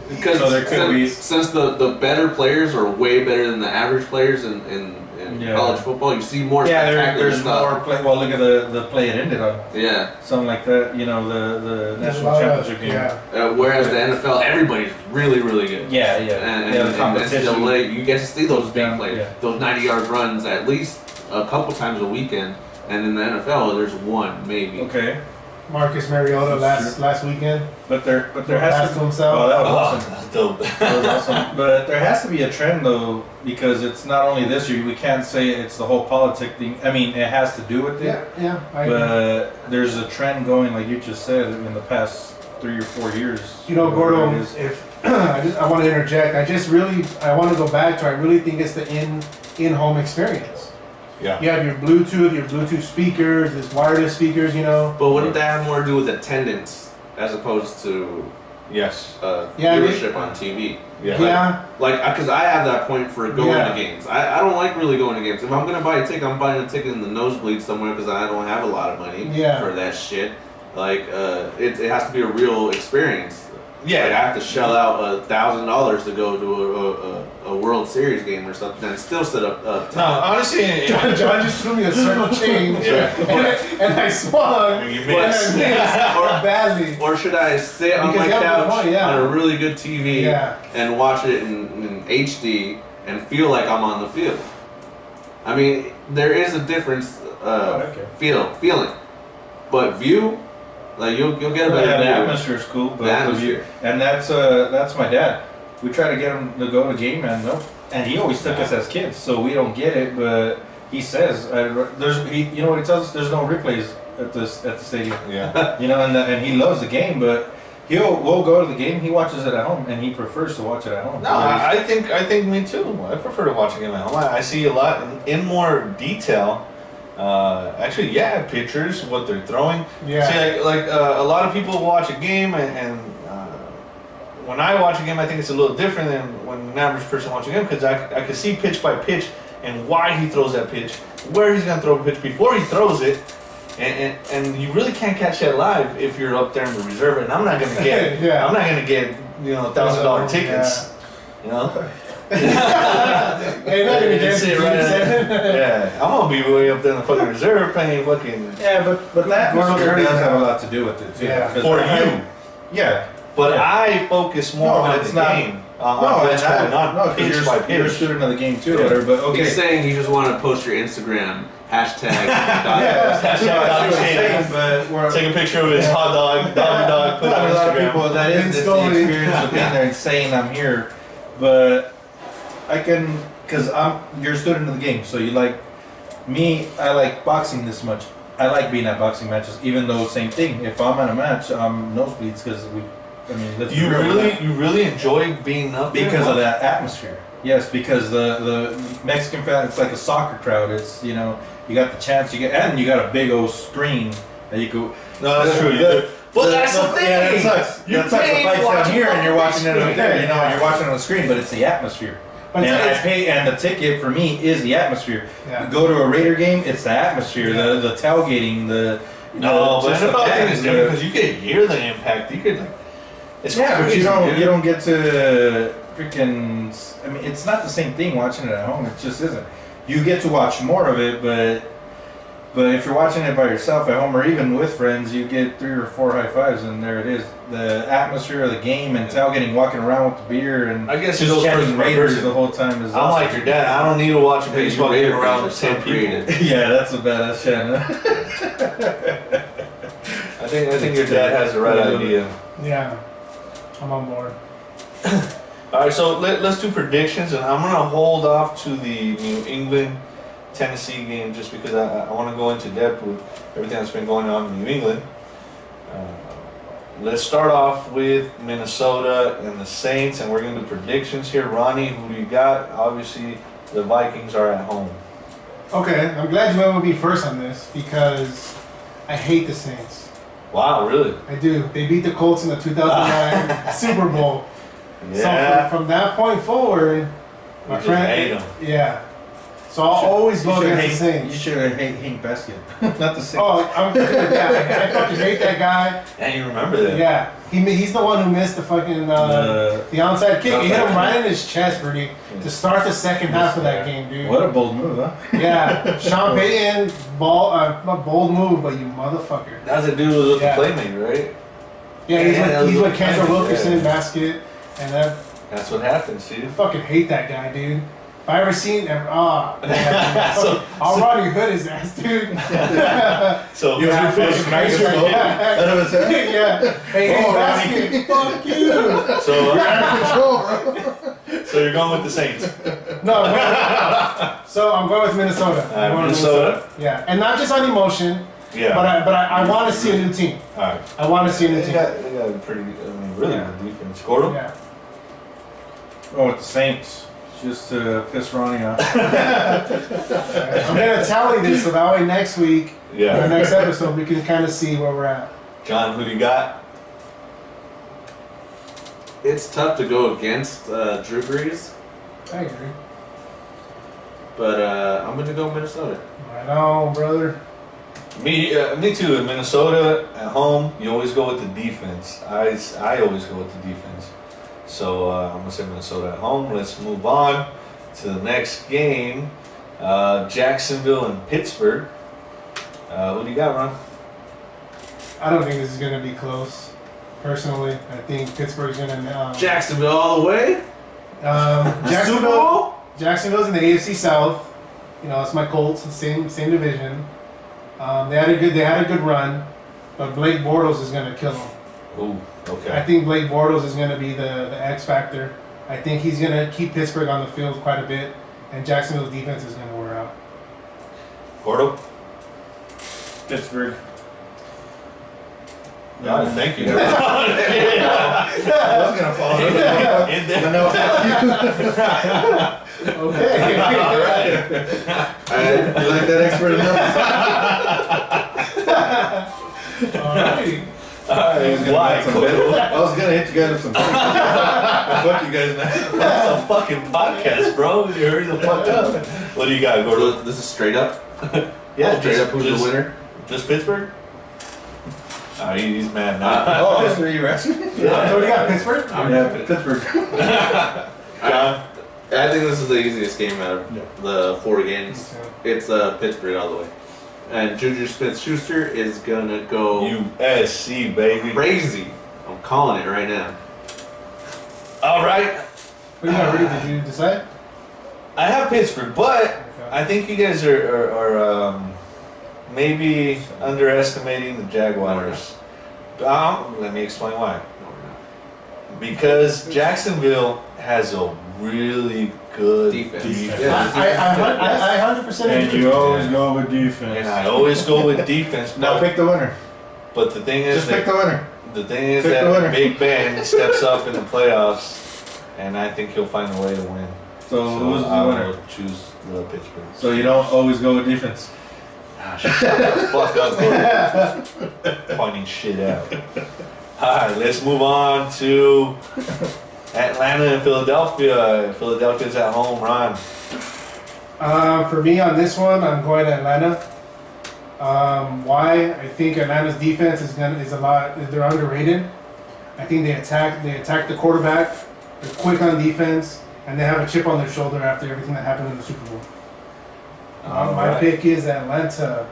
because So there could be- since the better players are way better than the average players in Yeah. college football, you see more Yeah, spectacular there's stuff. more play. Well, look at the play it ended on. Yeah. Something like that. The There's a national lot of- championship game. Yeah. Whereas the NFL, everybody's really good. Yeah, And the competition. NCAA, you get to see those big Yeah, plays, yeah. those 90-yard runs at least a couple times a weekend. And in the NFL, there's one maybe. Okay, Marcus Mariota last weekend. but there has Passed to to himself. Oh, that was Oh, awesome. that's dope. That was awesome. But there has to be a trend though, because it's not only this year. We can't say it's the whole politic thing. I mean, it has to do with it. Yeah. I agree. But there's a trend going, like you just said, in the past 3 or 4 years. Gordo, whatever it is. if I want to interject, I want to go back to. I really think it's the in-home experience. Yeah. You have your Bluetooth speakers, this wireless speakers. But wouldn't that have more to do with attendance as opposed to Yes. Yeah, viewership on TV? Yeah. Yeah. Like, because I have that point for going Yeah. to games. I don't like really going to games. If I'm going to buy a ticket, I'm buying a ticket in the nosebleed somewhere because I don't have a lot of money Yeah. for that shit. Like, it has to be a real experience. Yeah. Like, I have to shell out $1,000 to go to a World Series game or something and still sit up. No, honestly, John just threw me a circle change, Yeah. and I swung. You and missed. I missed badly. Or should I sit on Because my you have the couch money, yeah. on a really good TV Yeah. and watch it in HD and feel like I'm on the field? I mean, there is a difference okay. feeling, but view, like you'll get a better Yeah, the view. atmosphere is cool, but The atmosphere. and that's my dad. We try to get him to go to game, and nope. And he always took us as kids, so we don't get it. But he says you know what he tells us? There's no replays at the stadium. yeah. And he loves the game, but we'll go to the game. He watches it at home, and he prefers to watch it at home. No, I think me too. I prefer to watch a game at home. I see a lot in more detail. Actually, yeah, pictures, what they're throwing. Yeah. See, like a lot of people watch a game, and when I watch a game, I think it's a little different than when an average person watches a game because I can see pitch by pitch and why he throws that pitch, where he's gonna throw a pitch before he throws it, and you really can't catch that live if you're up there in the reserve. And I'm not gonna get, Yeah. I'm not gonna get $1,000 tickets, you know. Hey, not gonna get Sit right Yeah, I'm gonna be way up there in the fucking reserve paying fucking. Yeah, but the atmosphere does have a lot to do with it too. Yeah. 'Cause For I- you. Yeah. But Yeah. I focus more No, on it's the not- game. On what's going on, because pitch by you're a pitch. student of the game too, Yeah. whatever. But okay. He's saying you just want to post your Instagram hashtag. Yeah, That's what what I'm I'm saying. saying, but we're, Take a picture of his hot dog, dog, put it a on lot of Instagram. people that is the Installing. experience of being there and saying I'm here, but I can because you're a student of the game, so you like me. I like boxing this much. I like being at boxing matches, even though same thing. If I'm at a match, I'm nosebleeds because let's be You real. really enjoy being up there? because of that atmosphere. Yes, because the Mexican fan, it's like a soccer crowd. It's, you know, you got the chance, and you got a big old screen that you go. No, that's true. Well, that's the thing. Yeah, that sucks. That sucks. The fight's down here, and you're watching it up there. You know, you're watching it on the screen, but it's the atmosphere. But And I it's- pay, and the ticket for me is the atmosphere. Yeah. You go to a Raider game, it's the atmosphere, the tailgating, No, but just the NFL thing fans, is different because you can hear the impact. You could, like, it's yeah, but crazy, dude. you don't get to freaking. I mean, it's not the same thing watching it at home. It just isn't. You get to watch more of it, but if you're watching it by yourself at home or even with friends, you get 3 or 4 high fives, and there it is. The atmosphere of the game and tailgating, walking around with the beer, and I guess it just goes chanting person by Raiders person. the whole time is. I'm like your dad. I don't need to watch a Yeah, baseball your game Raider around fans are 10 so people. creative. Yeah, that's a badass channel. I think your dad has the right idea. Yeah, I'm on board. All right, so let's do predictions, and I'm gonna hold off to the New England Tennessee game just because I want to go into depth with everything that's been going on in New England. Let's start off with Minnesota and the Saints, and we're gonna do predictions here. Ronnie, who do you got? Obviously, the Vikings are at home. Okay, I'm glad you went with me first on this because I hate the Saints. Wow, really? I do. They beat the Colts in the 2009 Super Bowl. Yeah. So from that point forward, my just friend, hate 'em. yeah. So I'll always go against the You Saints. should hate Hank Basket, not the Saints. Oh, I'm good. Yeah, I fucking hate that guy. And you remember that? Yeah, he's the one who missed the fucking the onside kick. He hit him right in his chest, Bernie, to start the second half of that game, dude. What a bold move, huh? Yeah, Sean Payton, bold move, but you motherfucker. That's the dude who was with Yeah. the playmaker, right? Yeah, he's with Kendra Yeah. Wilkerson basket, and that That's what happens, see? I fucking hate that guy, dude. If I ever seen him, So- I'll Rodney Hood his ass, dude. So You have to fucking smack his crazy. phone. Yeah. Out of his head. Yeah. Hey, Oh, basket, fuck you. So, You're out of control, bro. so you're going with the Saints. No, I'm going with Minnesota. I'm going with Minnesota? Yeah, and not just on emotion, Yeah. but I want to see a new team. All right. I want to see a new They team. got a pretty, really Yeah. good defense. Gordo? Yeah. Oh, with the Saints, just to piss Ronnie off. I'm gonna tally this so that way next week, or Yeah. next episode, we can kind of see where we're at. John, who do you got? It's tough to go against Drew Brees, I agree. but I'm gonna go Minnesota. Right on, brother. Me too. In Minnesota at home, you always go with the defense. I always go with the defense. So I'm gonna say Minnesota at home. Let's move on to the next game. Jacksonville and Pittsburgh. Who do you got, Ron? I don't think this is gonna be close. Personally, I think Pittsburgh's gonna. Jacksonville all the way. Jacksonville. Jacksonville's in the AFC South. You know, it's my Colts, same division. They had a good run, but Blake Bortles is gonna kill them. Ooh, I okay. think Blake Bortles is gonna be the X factor. I think he's gonna keep Pittsburgh on the field quite a bit, and Jacksonville's defense is gonna wear out. Gordo? Pittsburgh. Yeah, thank you. I was gonna follow it. In there. But no, Okay. you like that expert enough? Alrighty. Why? I was gonna hit you guys with some. Fuck you guys now. That's a fucking podcast, bro. You hurry the fuck up. What do you got, Gordo? So this is straight up. Yeah, Straight up, who's just, the winner? Just Pittsburgh? Oh, he's mad now. Oh, that's what you asking? So what do you got, Pittsburgh? Yeah, Pittsburgh. John? I think this is the easiest game out of the 4 games. It's Pittsburgh all the way. And Juju Smith-Schuster is gonna go USC, baby. crazy. I'm calling it right now. All right. What do you got, Rudy? Did you decide? I have Pittsburgh, but I think you guys are maybe underestimating the Jaguars. Let me explain why. No, we're not. Because Jacksonville has a really good Defense. defense. I 100% And agree. you always go with defense. And I always go with defense. Now pick the winner. But the thing is Just pick the winner. the thing is pick the that winner. Big Ben steps up in the playoffs, and I think he'll find a way to win. So who's I the winner? will choose the Pittsburgh. So you don't always go with defense. Ah, shut the fuck up, bro. Pointing shit out. Alright, let's move on to Atlanta and Philadelphia. Philadelphia's at home, Ron. For me on this one, I'm going to Atlanta. Why? I think Atlanta's defense they're underrated. I think they attack the quarterback. They're quick on defense, and they have a chip on their shoulder after everything that happened in the Super Bowl. My pick is Atlanta.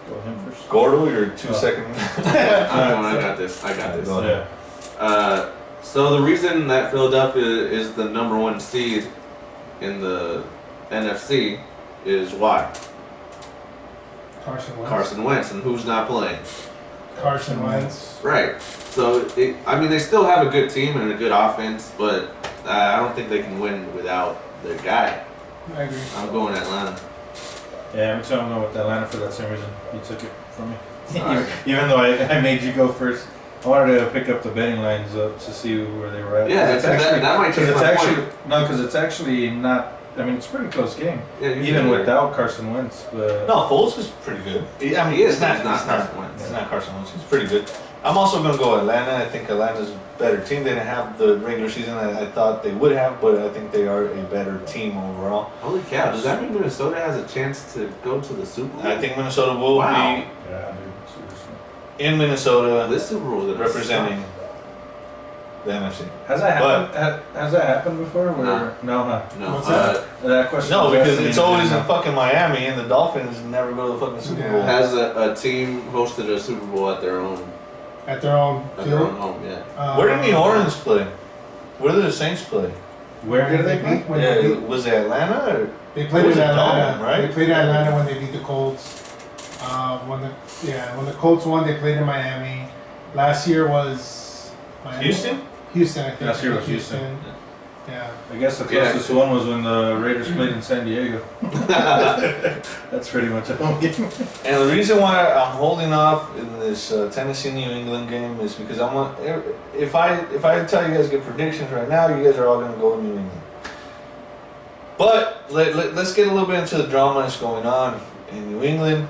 Go him first. Gordo, your 2 second. I got this. Go ahead. So the reason that Philadelphia is the number 1 seed in the NFC is why? Carson Wentz, and who's not playing? Carson Wentz. Right. So, they still have a good team and a good offense, but I don't think they can win without their guy. I agree. I'm going Atlanta. Yeah, me too. I'm going with Atlanta for that same reason. You took it from me. Sorry. Even though I made you go first. I wanted to pick up the betting lines up to see where they were at. Yeah, that might change my point. because it's actually not. I mean, it's a pretty close game, Yeah, even without Carson Wentz. But No, Foles is pretty good. I mean, He is, it's not, he's not it's not, Carson Wentz. it's not Carson Wentz. He's pretty good. I'm also going to go Atlanta. I think Atlanta's a better team. They didn't have the regular season that I thought they would have, but I think they are a better team overall. Holy cow, does that mean Minnesota has a chance to go to the Super Bowl? I think Minnesota will Wow. yeah, dude, seriously. be in Minnesota This Super Bowl is representing the NFC. Has that happened? Has that happened before? Where, no, huh? No, What's that? That question. No, was because asked it's in- always in fucking Miami, and the Dolphins never go to the fucking Super Bowl. has a team hosted a Super Bowl at their own At their own field. home? Yeah. Where did New Orleans play? Where did the Saints play? Where did they beat? When they Yeah, beat- was it Atlanta or? They played It was in a Atlanta, dome, right? They played in Atlanta when they beat the Colts. When the Colts won, they played in Miami. Last year was Miami? Houston? Houston, I think. Last year was Houston. Yeah. I guess the Yeah. closest one was when the Raiders played in San Diego. That's pretty much a home game. And the reason why I'm holding off in this Tennessee New England game is because I want. If I tell you guys get predictions right now, you guys are all going to go New England. But let's get a little bit into the drama that's going on in New England.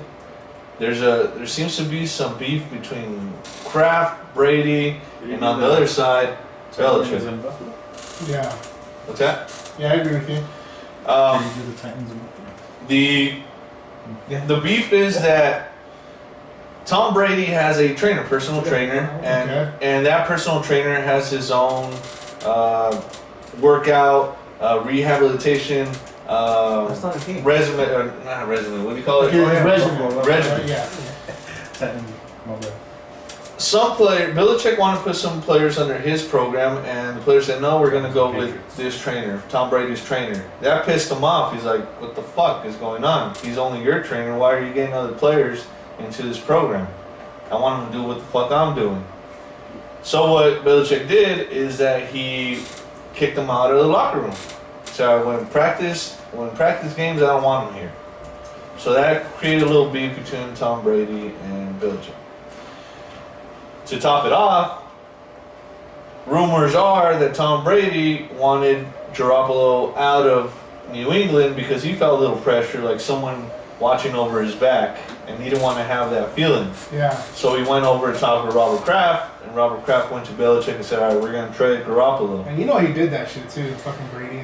There seems to be some beef between Kraft, Brady, and on the other side, Belichick. in Buffalo. Yeah. What's that? Yeah, I agree with you. The Titans in Buffalo. The beef is that Tom Brady has a personal trainer, and that personal trainer has his own workout, rehabilitation, That's not a team. resume, or not resume, what do you call it? Okay, regimen. Regimen. Yeah. Titans. My bad. Belichick wanted to put some players under his program, and the players said, no, we're going to go with this trainer, Tom Brady's trainer. That pissed him off. He's like, what the fuck is going on? He's only your trainer. Why are you getting other players into this program? I want him to do what the fuck I'm doing. So what Belichick did is that he kicked him out of the locker room. So when practice games, I don't want him here. So that created a little beef between Tom Brady and Belichick. To top it off, rumors are that Tom Brady wanted Garoppolo out of New England because he felt a little pressure, like someone watching over his back, and he didn't want to have that feeling. Yeah. So he went over to talk to Robert Kraft, and Robert Kraft went to Belichick and said, all right, we're going to trade Garoppolo. And you know he did that shit too, fucking Brady.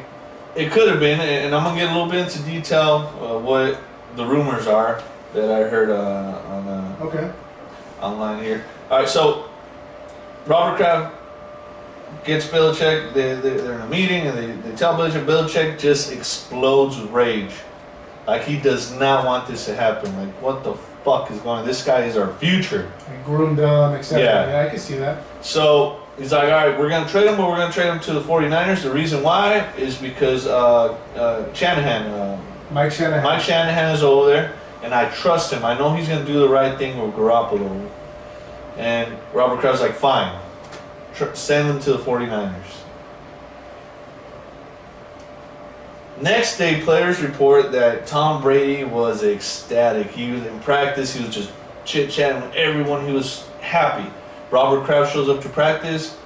It could have been, and I'm going to get a little bit into detail what the rumors are that I heard Okay. online here. All right, so Robert Kraft gets Belichick. They're in a meeting, and they tell Belichick just explodes with rage. Like, he does not want this to happen. Like, what the fuck is going on? This guy is our future. And groomed him, etc. Yeah. Yeah, I can see that. So he's like, all right, we're going to trade him, but we're going to trade him to the 49ers. The reason why is because Shanahan, Mike Shanahan. Mike Shanahan is over there, and I trust him. I know he's going to do the right thing with Garoppolo. And Robert Kraft's like, fine, send him to the 49ers. Next day, players report that Tom Brady was ecstatic. He was in practice. He was just chit-chatting with everyone. He was happy. Robert Kraft shows up to practice,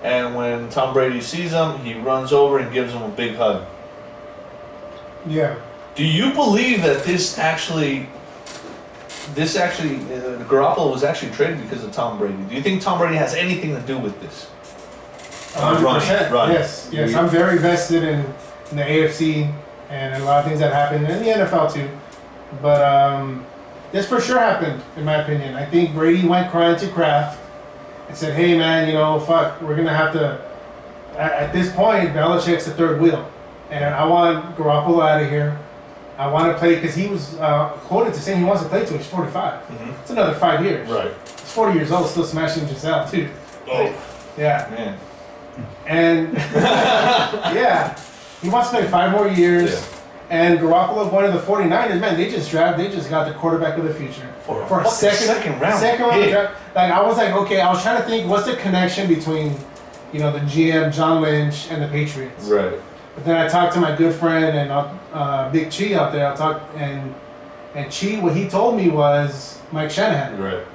and when Tom Brady sees him, he runs over and gives him a big hug. Yeah. Do you believe that Garoppolo was actually traded because of Tom Brady? Do you think Tom Brady has anything to do with this? 100%. Ronnie. Yes. I'm very vested in the AFC and a lot of things that happen in the NFL too. But this for sure happened, in my opinion. I think Brady went crying to Kraft and said, "Hey man, fuck, we're gonna have to." At this point, Belichick's the third wheel, and I want Garoppolo out of here. I want to play because he was quoted to saying he wants to play till he's 45. Mm-hmm. It's another 5 years. Right. He's 40 years old, still smashing Giselle too. Oh, Yeah. man. And yeah, he wants to play 5 more years. Yeah. And Garoppolo going to the 49ers, man, they just got the quarterback of the future For a second round draft. Like I was like, okay, I was trying to think what's the connection between, the GM John Lynch and the Patriots. Right. But then I talked to my good friend and Big Chi out there. And Chi, what he told me was Mike Shanahan. Right.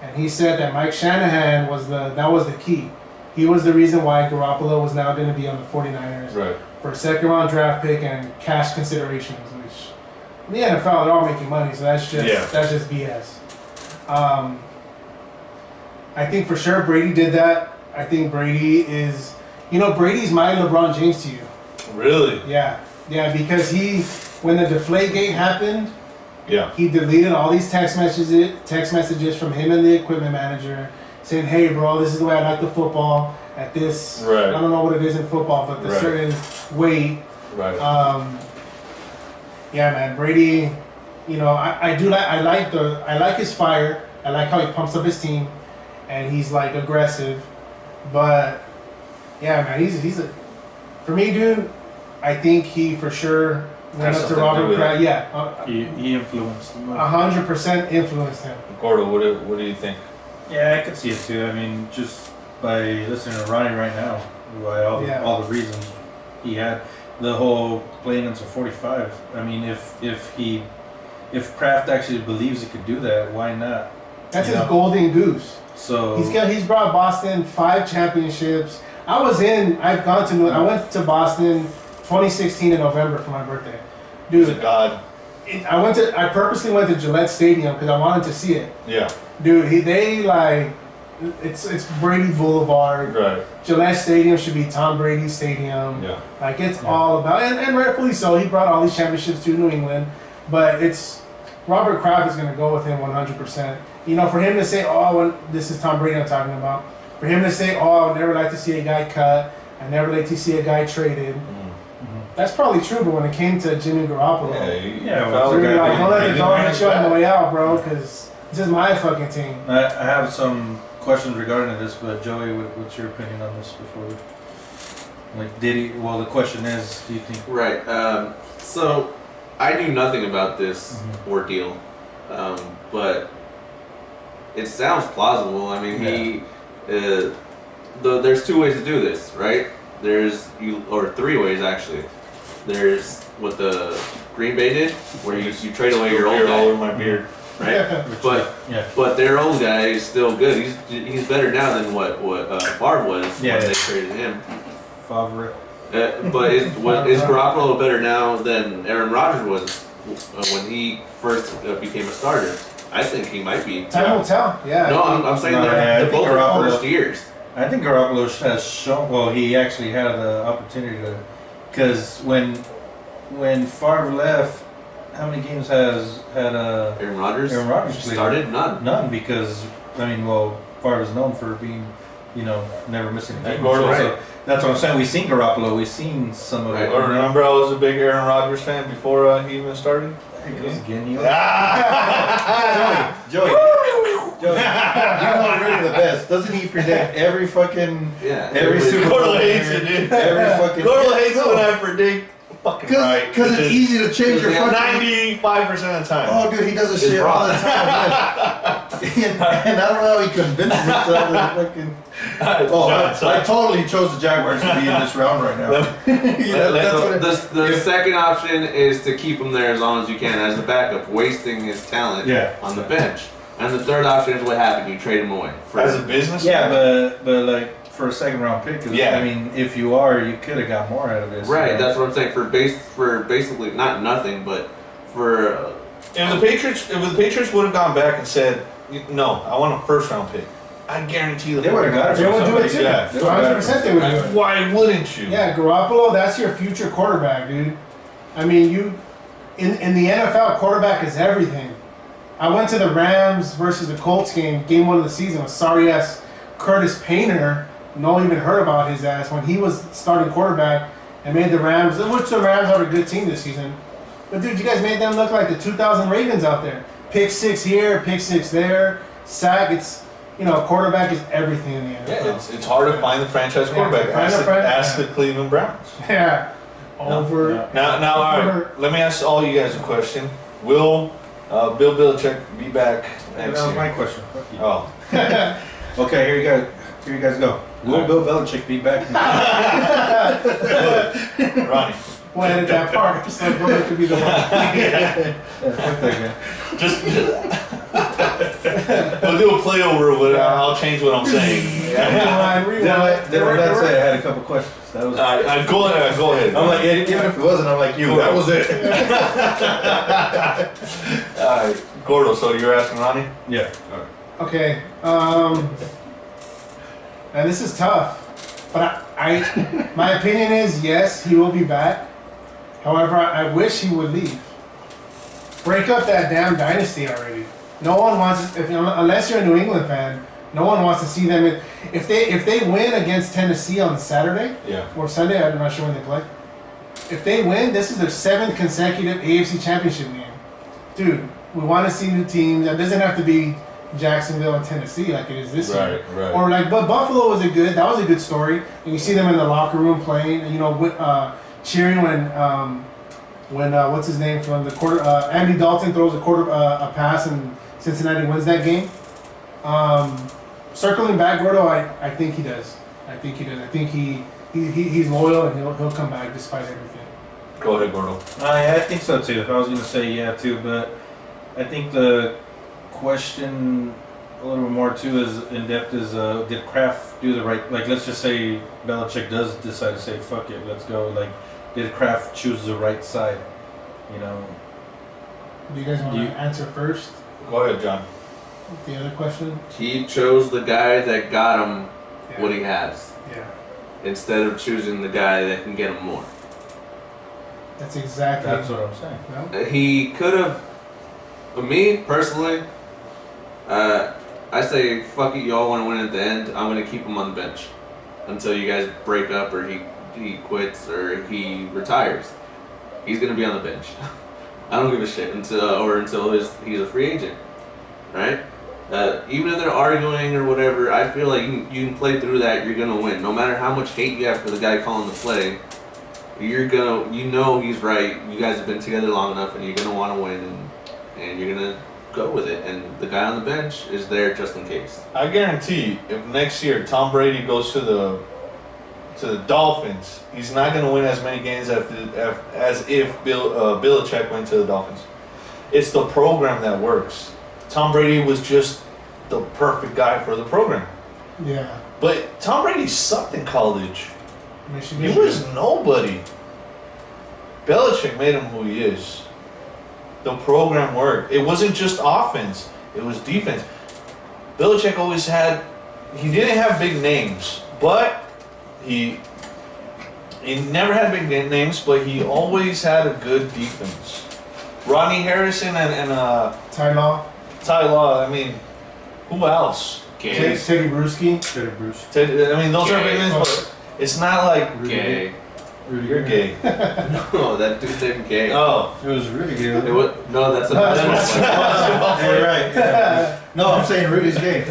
And he said that Mike Shanahan was the key. He was the reason why Garoppolo was now going to be on the 49ers Right. for a second round draft pick and cash considerations, which in the NFL they're all making money, so that's just BS. I think for sure Brady did that. I think Brady is, Brady's my LeBron James to you. Really? Yeah, because when the Deflategate happened, Yeah. he deleted all these text messages from him and the equipment manager saying, "Hey, bro, this is the way I like the football at this. Right. I don't know what it is in football, but the Right. certain weight." Right. Yeah, man, Brady. I like his fire. I like how he pumps up his team, and he's like aggressive. But yeah, man, he's a. For me, dude, I think he for sure went Has up to something to do Robert with Kraft. it. Yeah, He influenced him. 100% influenced him. Gordo, what do you think? Yeah, I could see it too. I mean, just by listening to Ronnie right now, by all the reasons he had, the whole playing until 45. I mean, if Kraft actually believes he could do that, why not? That's his golden goose. So He's brought Boston 5 championships. I went to Boston 2016 in November for my birthday. He's a Dude, god. I purposely went to Gillette Stadium because I wanted to see it. Yeah. Dude, it's Brady Boulevard. Right. Gillette Stadium should be Tom Brady Stadium. Yeah. Like it's all about, and rightfully so. He brought all these championships to New England, but Robert Kraft is going to go with him 100%. For him to say, this is Tom Brady I'm talking about. For him to say, I would never like to see a guy cut. I never like to see a guy traded. Mm-hmm. That's probably true, but when it came to Jimmy Garoppolo, well, you're like, don't let the dog hit you on the way. way out, bro, because this is my fucking team. I have some questions regarding this, but Joey, what's your opinion on this before? The question is, do you think? Right. So I knew nothing about this ordeal, but it sounds plausible. I mean, there's 2 ways to do this, right? Or 3 ways actually. There's what the Green Bay did, where you trade away your old guy, all over my beard. right? But their old guy is still good. He's better now than what Favre was when they traded him. Favre. But is Garoppolo better now than Aaron Rodgers was when he first became a starter? I think he might be. Time will tell. Yeah. No, I'm saying I they're think both Garoppolo- first years. I think Garoppolo has shown. Well, he actually had the opportunity to, because when Favre left, how many games has Aaron Rodgers played? started? None. Because Favre is known for being, never missing a game. Right. So that's what I'm saying. We've seen Garoppolo. We've seen some of it. Or remember, I was a big Aaron Rodgers fan before he even started. There he goes again. Joey, you're not really the best. Doesn't he predict every fucking every Super Bowl? Gordo hates it, dude. Every fucking. Gordo hates it when I predict. Fucking right. Because it's easy to change your fucking... 95% of the time. Oh, dude, he does this shit all the time. and I don't know how he convinced himself that fucking... I totally chose the Jaguars to be in this round right now. The second option is to keep him there as long as you can as a backup, wasting his talent on the bench. And the third option is what happened. You trade him away. As a business? Yeah, but like for a second round pick. Yeah. I mean, if you are, you could have got more out of this. Right, that's what I'm saying. For basically not nothing, but for If the Patriots would have gone back and said, no, I want a first round pick, I guarantee you They would have got it. They would do it too. Yeah. 100% they would do it. Why wouldn't you? Yeah, Garoppolo, that's your future quarterback, dude. I mean, in the NFL, quarterback is everything. I went to the Rams versus the Colts game 1 of the season with sorry ass Curtis Painter. No one even heard about his ass when he was starting quarterback and made the Rams, which the Rams are a good team this season. But dude, you guys made them look like the 2000 Ravens out there. Pick 6 here, pick 6 there, sack. It's, quarterback is everything in the NFL. Yeah, it's hard to find the franchise quarterback. Ask the Cleveland Browns. Yeah. Over. Now, all right. Let me ask all you guys a question. Will Bill Belichick be back next That was year? my question. Fuck you. Oh, Okay, here you guys go. Will Alright. Bill Belichick be back? Ronnie. We'll edit that part. So Brother could be the one. Yeah, fuck that guy. Just we'll do a play over, but I'll change what I'm saying. Did I say I had a couple questions? That was. Go ahead. I'm like, even if it wasn't, I'm like, that was it. All right, Gordo. So you're asking Ronnie? Yeah. Okay. And this is tough, but my opinion is yes, he will be back. However, I wish he would leave. Break up that damn dynasty already. No one wants, unless you're a New England fan, no one wants to see them. If they win against Tennessee on Saturday or Sunday, I'm not sure when they play. If they win, this is their 7th consecutive AFC Championship game. Dude, we want to see new teams. That doesn't have to be Jacksonville and Tennessee like it is this year. Right. Or but Buffalo was that was a good story. And you see them in the locker room playing, cheering when what's his name from the quarter, Andy Dalton throws a pass and Cincinnati wins that game. Circling back, Gordo, I think he does. I think he's loyal and he'll come back despite everything. Go ahead, Gordo. I think so too. If I was going to say yeah too, but I think the question a little bit more too is in depth is did Kraft do the right? Like, let's just say Belichick does decide to say fuck it, let's go. Like, did Kraft choose the right side? Do you guys want to answer first? Go ahead, John. The other question? he chose the guy that got him what he has, Yeah. instead of choosing the guy that can get him more. That's exactly. That's what I'm saying. No? He could have. For me personally, I say fuck it. Y'all want to win at the end. I'm gonna keep him on the bench until you guys break up or he quits or he retires. He's gonna be on the bench. I don't give a shit until he's a free agent, right? Even if they're arguing or whatever, I feel like you can play through that. You're gonna win, no matter how much hate you have for the guy calling the play. He's right. You guys have been together long enough, and you're gonna want to win, and you're gonna go with it. And the guy on the bench is there just in case. I guarantee if next year Tom Brady goes to the Dolphins, he's not going to win as many games as if Belichick went to the Dolphins. It's the program that works. Tom Brady was just the perfect guy for the program. Yeah. But Tom Brady sucked in college. Michigan. He was nobody. Belichick made him who he is. The program worked. It wasn't just offense. It was defense. Belichick always he didn't have big names, but he never had big names, but he always had a good defense. Rodney Harrison and Ty Law. Ty Law, I mean, who else? Teddy Bruschi. I mean, those are big names, but it's not like Gay. you're gay. No, that dude's named Gay. Oh. It was really good. No, that's a You're right. Yeah. No, I'm saying Rudy's gay.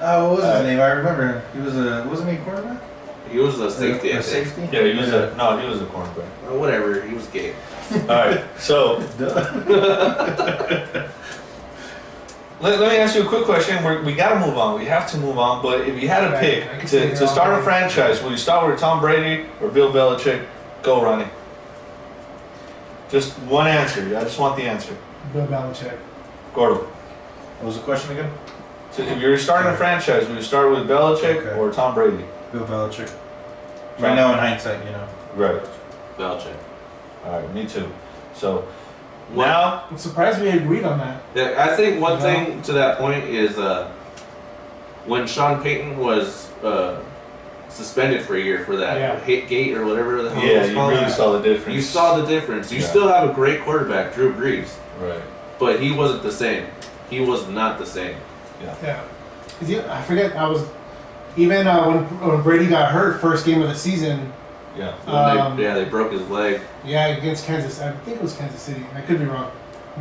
What was his name? I remember him. He was wasn't he a quarterback? He was a safety. I A think. safety? Yeah, he was a cornerback. Or whatever. He was gay. Alright, so let me ask you a quick question. We gotta move on. We have to move on, but if you had a I pick can see to start a franchise, will you start with Tom Brady or Bill Belichick? Go, Ronnie. Just one answer. I just want the answer. Bill Belichick. Gordo. What was the question again? So if you're starting a franchise, would you start with Belichick Okay. or Tom Brady? Bill Belichick. Right now, in hindsight, you know. Right. Belichick. All right, me too. So What- now, I'm surprised we agreed on that. Yeah, I think one Yeah. thing to that point is when Sean Payton was suspended for a year for that Yeah. hit gate or whatever the hell it yeah, was you called. really saw the difference. You saw the difference. You Yeah. still have a great quarterback, Drew Brees, Right. but he wasn't the same. He was not the same. Yeah. 'Cause I forget, I was, even when Brady got hurt first game of the season, Yeah. When they broke his leg. yeah, against Kansas, I think it was Kansas City, I could be wrong.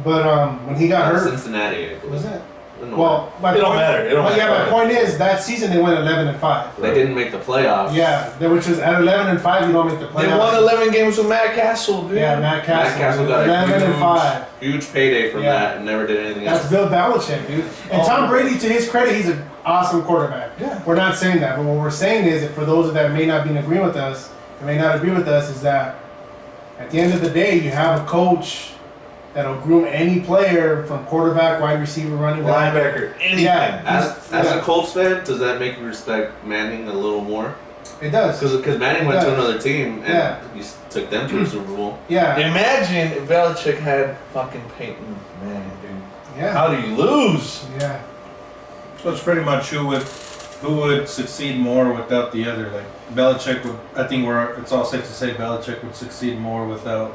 But when he got hurt, Cincinnati, I believe. was it? I don't know. Well, my It don't point, matter. It don't but yeah, matter. my point is, that season they went 11-5. They didn't make the playoffs. Yeah, which is at 11-5, you don't make the playoffs. They won 11 games with Matt Castle, dude. Yeah, Matt Castle. Matt Castle got 11-5. a huge payday from Yeah. that and never did anything That's else. Bill Belichick, dude. And Oh. Tom Brady, to his credit, he's an awesome quarterback. Yeah. We're not saying that, but what we're saying is that for those that may not be in agreement with us, and may not agree with us, is that at the end of the day, you have a coach that'll groom any player from quarterback, wide receiver, running back. Linebacker, anything. Yeah. As a Colts fan, does that make you respect Manning a little more? It does. Because Manning went to another team and Yeah. he took them to a Super Bowl. Yeah. Imagine if Belichick had fucking Peyton Manning, dude. Yeah. How do you lose? Yeah. So it's pretty much who would succeed more without the other. Like Belichick would, I think it's all safe to say Belichick would succeed more without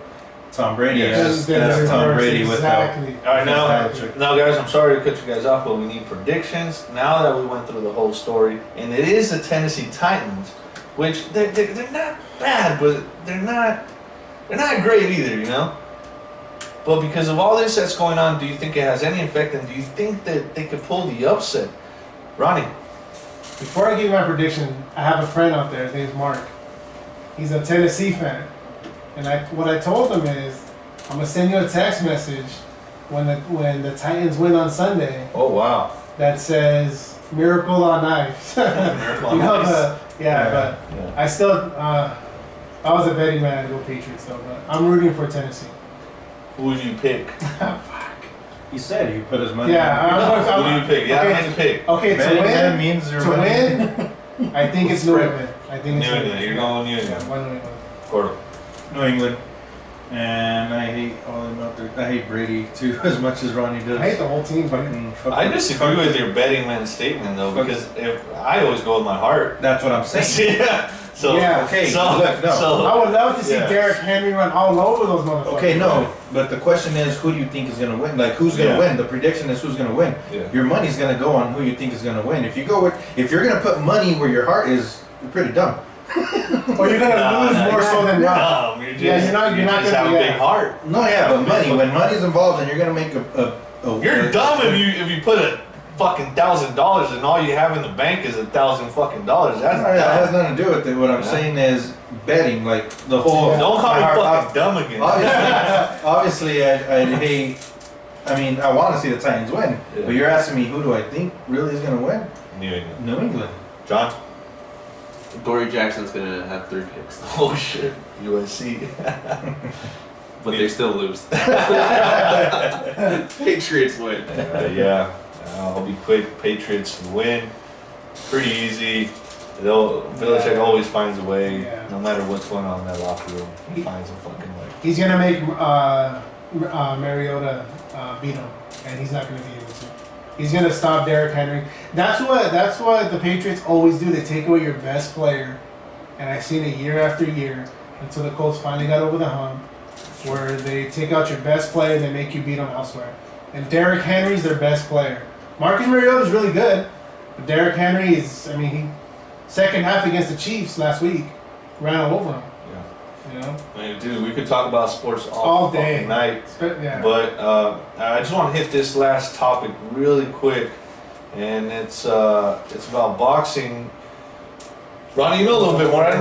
Tom Brady Yes. as Tom Brady exactly. All right, now, Belichick. guys, I'm sorry to cut you guys off, but we need predictions. Now that we went through the whole story, and it is the Tennessee Titans, which they're not bad, but they're not great either, you know. But because of all this that's going on, do you think it has any effect, and do you think that they could pull the upset, Ronnie? Before I give you my prediction, I have a friend out there. His name's Mark. He's a Tennessee fan, and what I told him is, I'm gonna send you a text message when the Titans win on Sunday Oh wow, that says "Miracle on Ice." Miracle on You know, Ice. yeah, but Yeah. I still, I was a betting man to go Patriots though, but I'm rooting for Tennessee. Who would you pick? He said he put his money. Yeah, Who do you pick? Yeah, okay. make a pick. Okay, Betting to man win, means you're to winning. win, I think it's New England. I think it's New England. You're going New Yeah, England. one New England. Gordo. New England. And I hate all them out there. I hate Brady too as much as Ronnie does. I hate the whole team, but I disagree with your betting man statement though, because if I always go with my heart. That's what I'm saying. Yeah. So Yeah. Okay, So, look, no. so I would love to see Yeah. Derrick Henry run all over those motherfuckers. Okay, no, but the question is, who do you think is going to win? Like, who's going to Yeah. win? The prediction is who's going to win. Yeah. Your money's going to go on who you think is going to win. If you're going to put money where your heart is, you're pretty dumb. Or you're gonna lose more so than not. No, you're just, Yeah, you're not you gonna- just have a yeah. big heart. No, yeah, but money. When money's involved, and you're going to make You're dumb if you put a fucking $1,000 and all you have in the bank is $1,000 fucking dollars. That's That has dumb. nothing to do with it. What I'm Yeah. saying is betting, like the whole. Don't call me I- fucking dumb again. Obviously, I hate. I mean, I want to see the Titans win, Yeah. but you're asking me who do I think really is going to win? New England. New England. John. Dory Jackson's gonna have 3 picks, Oh shit. USC. but they still lose. Patriots win. Yeah. I'll be quick. Patriots win. Pretty easy. Belichick always finds a way, Yeah. no matter what's going on in that locker room. He finds a fucking way. He's gonna make Mariota beat him, and he's not gonna be able to. He's gonna stop Derrick Henry. That's what the Patriots always do. They take away your best player, and I've seen it year after year until the Colts finally got over the hump, where they take out your best player and they make you beat them elsewhere. And Derrick Henry's their best player. Marcus Mariota's really good, but Derrick Henry is, I mean, he second half against the Chiefs last week ran all over him. Yeah. You know, I mean, dude, we could talk about sports all day, fucking night. Yeah. But I just want to hit this last topic really quick, and it's about boxing. Ronnie, you know a little bit more. I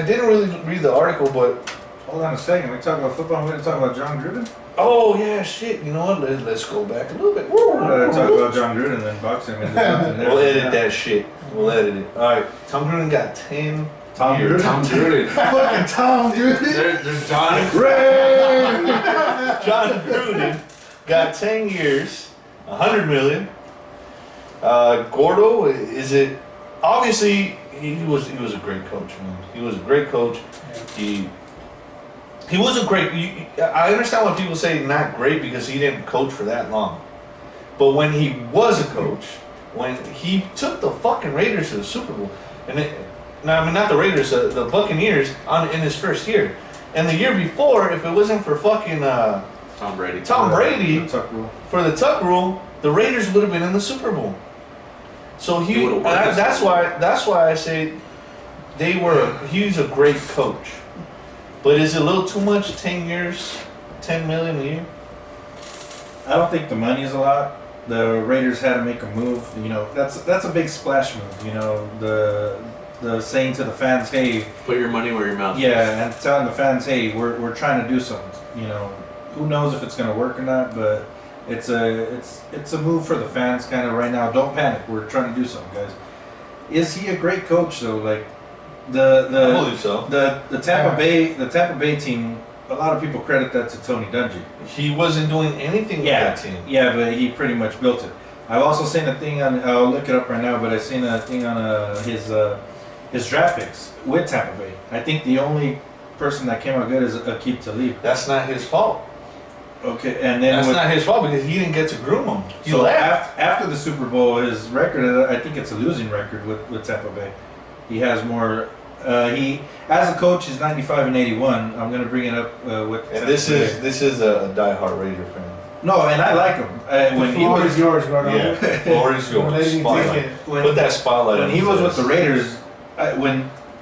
didn't really read the article, but Hold on a second. We talk about football. We're going to talk about John Gruden. oh yeah, shit. You know what? Let's go back a little bit. We're going to talk about John Gruden and then boxing. And there's nothing there. We'll edit that shit. We'll edit it. All right. Tom Gruden got 10. Tom years. Gruden. Tom Gruden. Fucking Tom Gruden. There's John. John Gruden got 10 years, 100 million. Gordo, is it? Obviously, he was a great coach, man. He was a great coach. He wasn't great. I understand when people say not great because he didn't coach for that long. But when he was a coach, when he took the fucking Raiders to the Super Bowl, not the Raiders, the Buccaneers in his first year, and the year before, if it wasn't for fucking Tom Brady. The Tuck rule. For the Tuck rule, the Raiders would have been in the Super Bowl. So that's why I say he's a great coach. But is it a little too much? 10 years, $10 million a year? I don't think the money is a lot. The Raiders had to make a move. You know, that's a big splash move. You know, the saying to the fans, hey, put your money where your mouth is. Yeah, and telling the fans, hey, we're trying to do something. You know, who knows if it's gonna work or not, but it's a move for the fans kind of right now. Don't panic. We're trying to do something, guys. Is he a great coach though? Like I believe so. The Tampa Bay team. A lot of people credit that to Tony Dungy. He wasn't doing anything with that team. Yeah, but he pretty much built it. I've also seen a thing on. I'll look it up right now, but I've seen a thing on his draft picks with Tampa Bay. I think the only person that came out good is Aqib Talib. That's not his fault. Okay, and then that's not his fault because he didn't get to groom him. He so left. After the Super Bowl, his record, I think it's a losing record with Tampa Bay. He has more. He as a coach is 95 and 81. I'm gonna bring it up with. And this is a diehard Raider fan. No, and I like him. When the floor is yours, Gordo. Yeah, the floor is yours. Spotlight. Put that spotlight. When he was with the Raiders,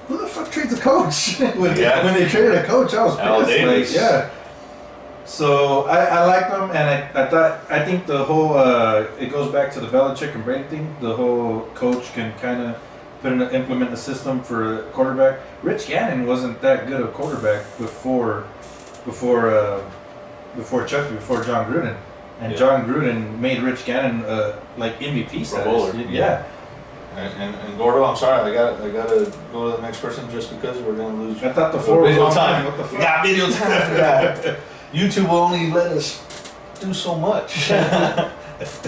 who the fuck trades a coach? when they traded a coach, I was pissed. Like, yeah. So I liked them, and I think the whole it goes back to the Belichick and Brady thing. The whole coach can kind of implement a system for a quarterback. Rich Gannon wasn't that good a quarterback before John Gruden, and John Gruden made Rich Gannon like MVP status. Yeah. And Gordo, I'm sorry, I gotta go to the next person just because we're gonna lose. I thought the floor was video on time. What the fuck? We got video time for that. YouTube will only let us do so much.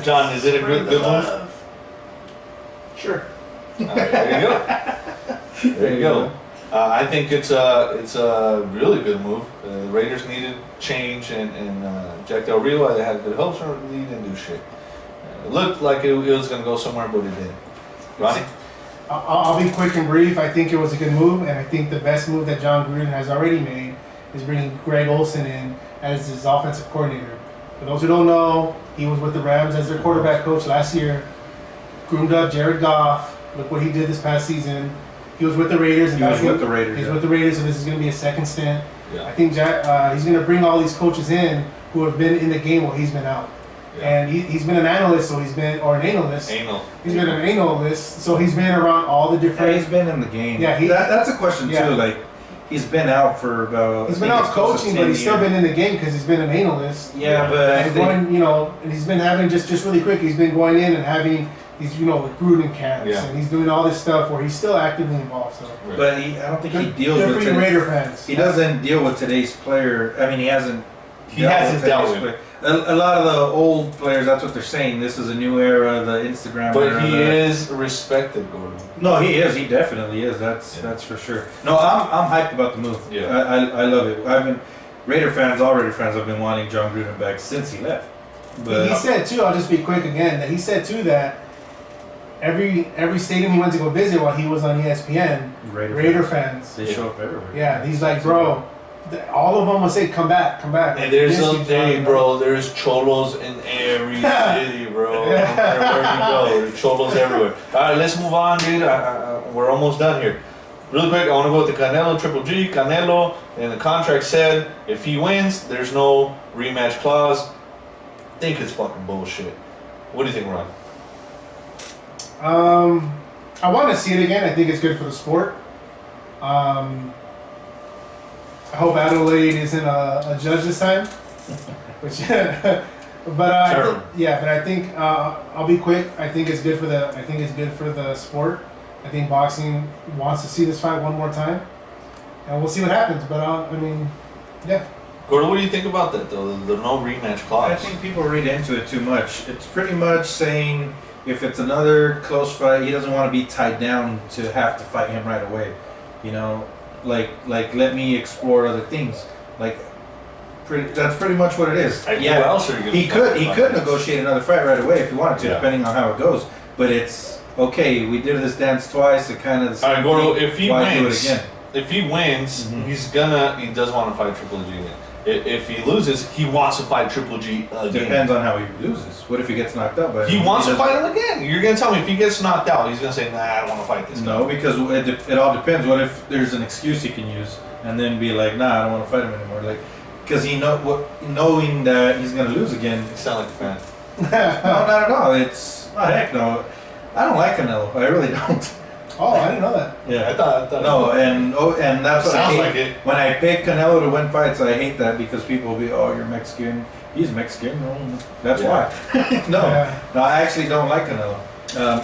John, is it a good move? Sure. There you go. There you go. I think it's a really good move. The Raiders needed change, and Jack Del Rio, they had good hopes for him. He didn't do shit. It looked like it was going to go somewhere, but it didn't. Ronnie? I'll be quick and brief. I think it was a good move, and I think the best move that John Gruden has already made is bringing Greg Olson in as his offensive coordinator. For those who don't know, he was with the Rams as their quarterback coach last year, groomed up Jared Goff. Look what he did this past season. He was with the Raiders. He was with the Raiders. He's with the Raiders, so this is going to be a second stint. Yeah. I think he's going to bring all these coaches in who have been in the game while he's been out. Yeah. And he's been an analyst, so he's been an analyst. He's been an analyst, so he's been around all the different. Yeah, he's been in the game. Yeah, that's a question too. Like, he's been out for about. He's been out coaching, but he's still been in the game because he's been an analyst. Yeah, but and he's been having just really quick. He's been going in and having these, with Gruden camps, and he's doing all this stuff where he's still actively involved. So, but I don't think he deals with Raider fans. He doesn't deal with today's player. I mean, he hasn't. He hasn't dealt with. A lot of the old players, that's what they're saying. This is a new era, the Instagram era. But he is respected, Gordon. No, he is. He definitely is. That's for sure. No, I'm hyped about the move. Yeah. I love it. All Raider fans have been wanting John Gruden back since he left. But he said too, I'll just be quick again, that he said too that every stadium he went to go visit while he was on ESPN, Raider fans. They show up everywhere. Yeah, he's like, bro, all of them will say, come back. And there's there's cholos in every city, bro. No matter where you go, there's cholos everywhere. All right, let's move on, dude. We're almost done here. Really quick, I want to go with the Canelo, Triple G. Canelo, and the contract said if he wins, there's no rematch clause. I think it's fucking bullshit. What do you think, Ron? I want to see it again. I think it's good for the sport. I hope Adelaide isn't a judge this time. But I think I'll be quick. I think it's good for the sport. I think boxing wants to see this fight one more time, and we'll see what happens. But yeah. Gordon, what do you think about that though? The no rematch clause. I think people read into it too much. It's pretty much saying if it's another close fight, he doesn't want to be tied down to have to fight him right away. You know, like let me explore other things. Like, that's pretty much what it is. Who else are you gonna he could negotiate another fight right away if he wanted to, Yeah. depending on how it goes. But it's okay. We did this dance twice. It kind of. All right, Gordo. If he why do it wins, again? he Mhm. he does want to fight Triple G again. If he loses, he wants to fight Triple G again. Depends on how he loses. What if he gets knocked out? He wants to fight him again. You're gonna tell me if he gets knocked out, he's gonna say, "Nah, I don't want to fight this guy." No, because it all depends. What if there's an excuse he can use and then be like, "Nah, I don't want to fight him anymore." Like, because knowing that he's gonna lose again. You sound like a fan. No, not at all. It's heck no. I don't like Canelo. I really don't. Oh, I didn't know that. Yeah. I thought. No, and that's what I Sounds hate. like it. When I pick Canelo to win fights, I hate that because people will be, "Oh, you're Mexican." He's Mexican. No, that's Yeah. why. No, Yeah. no, I actually don't like Canelo.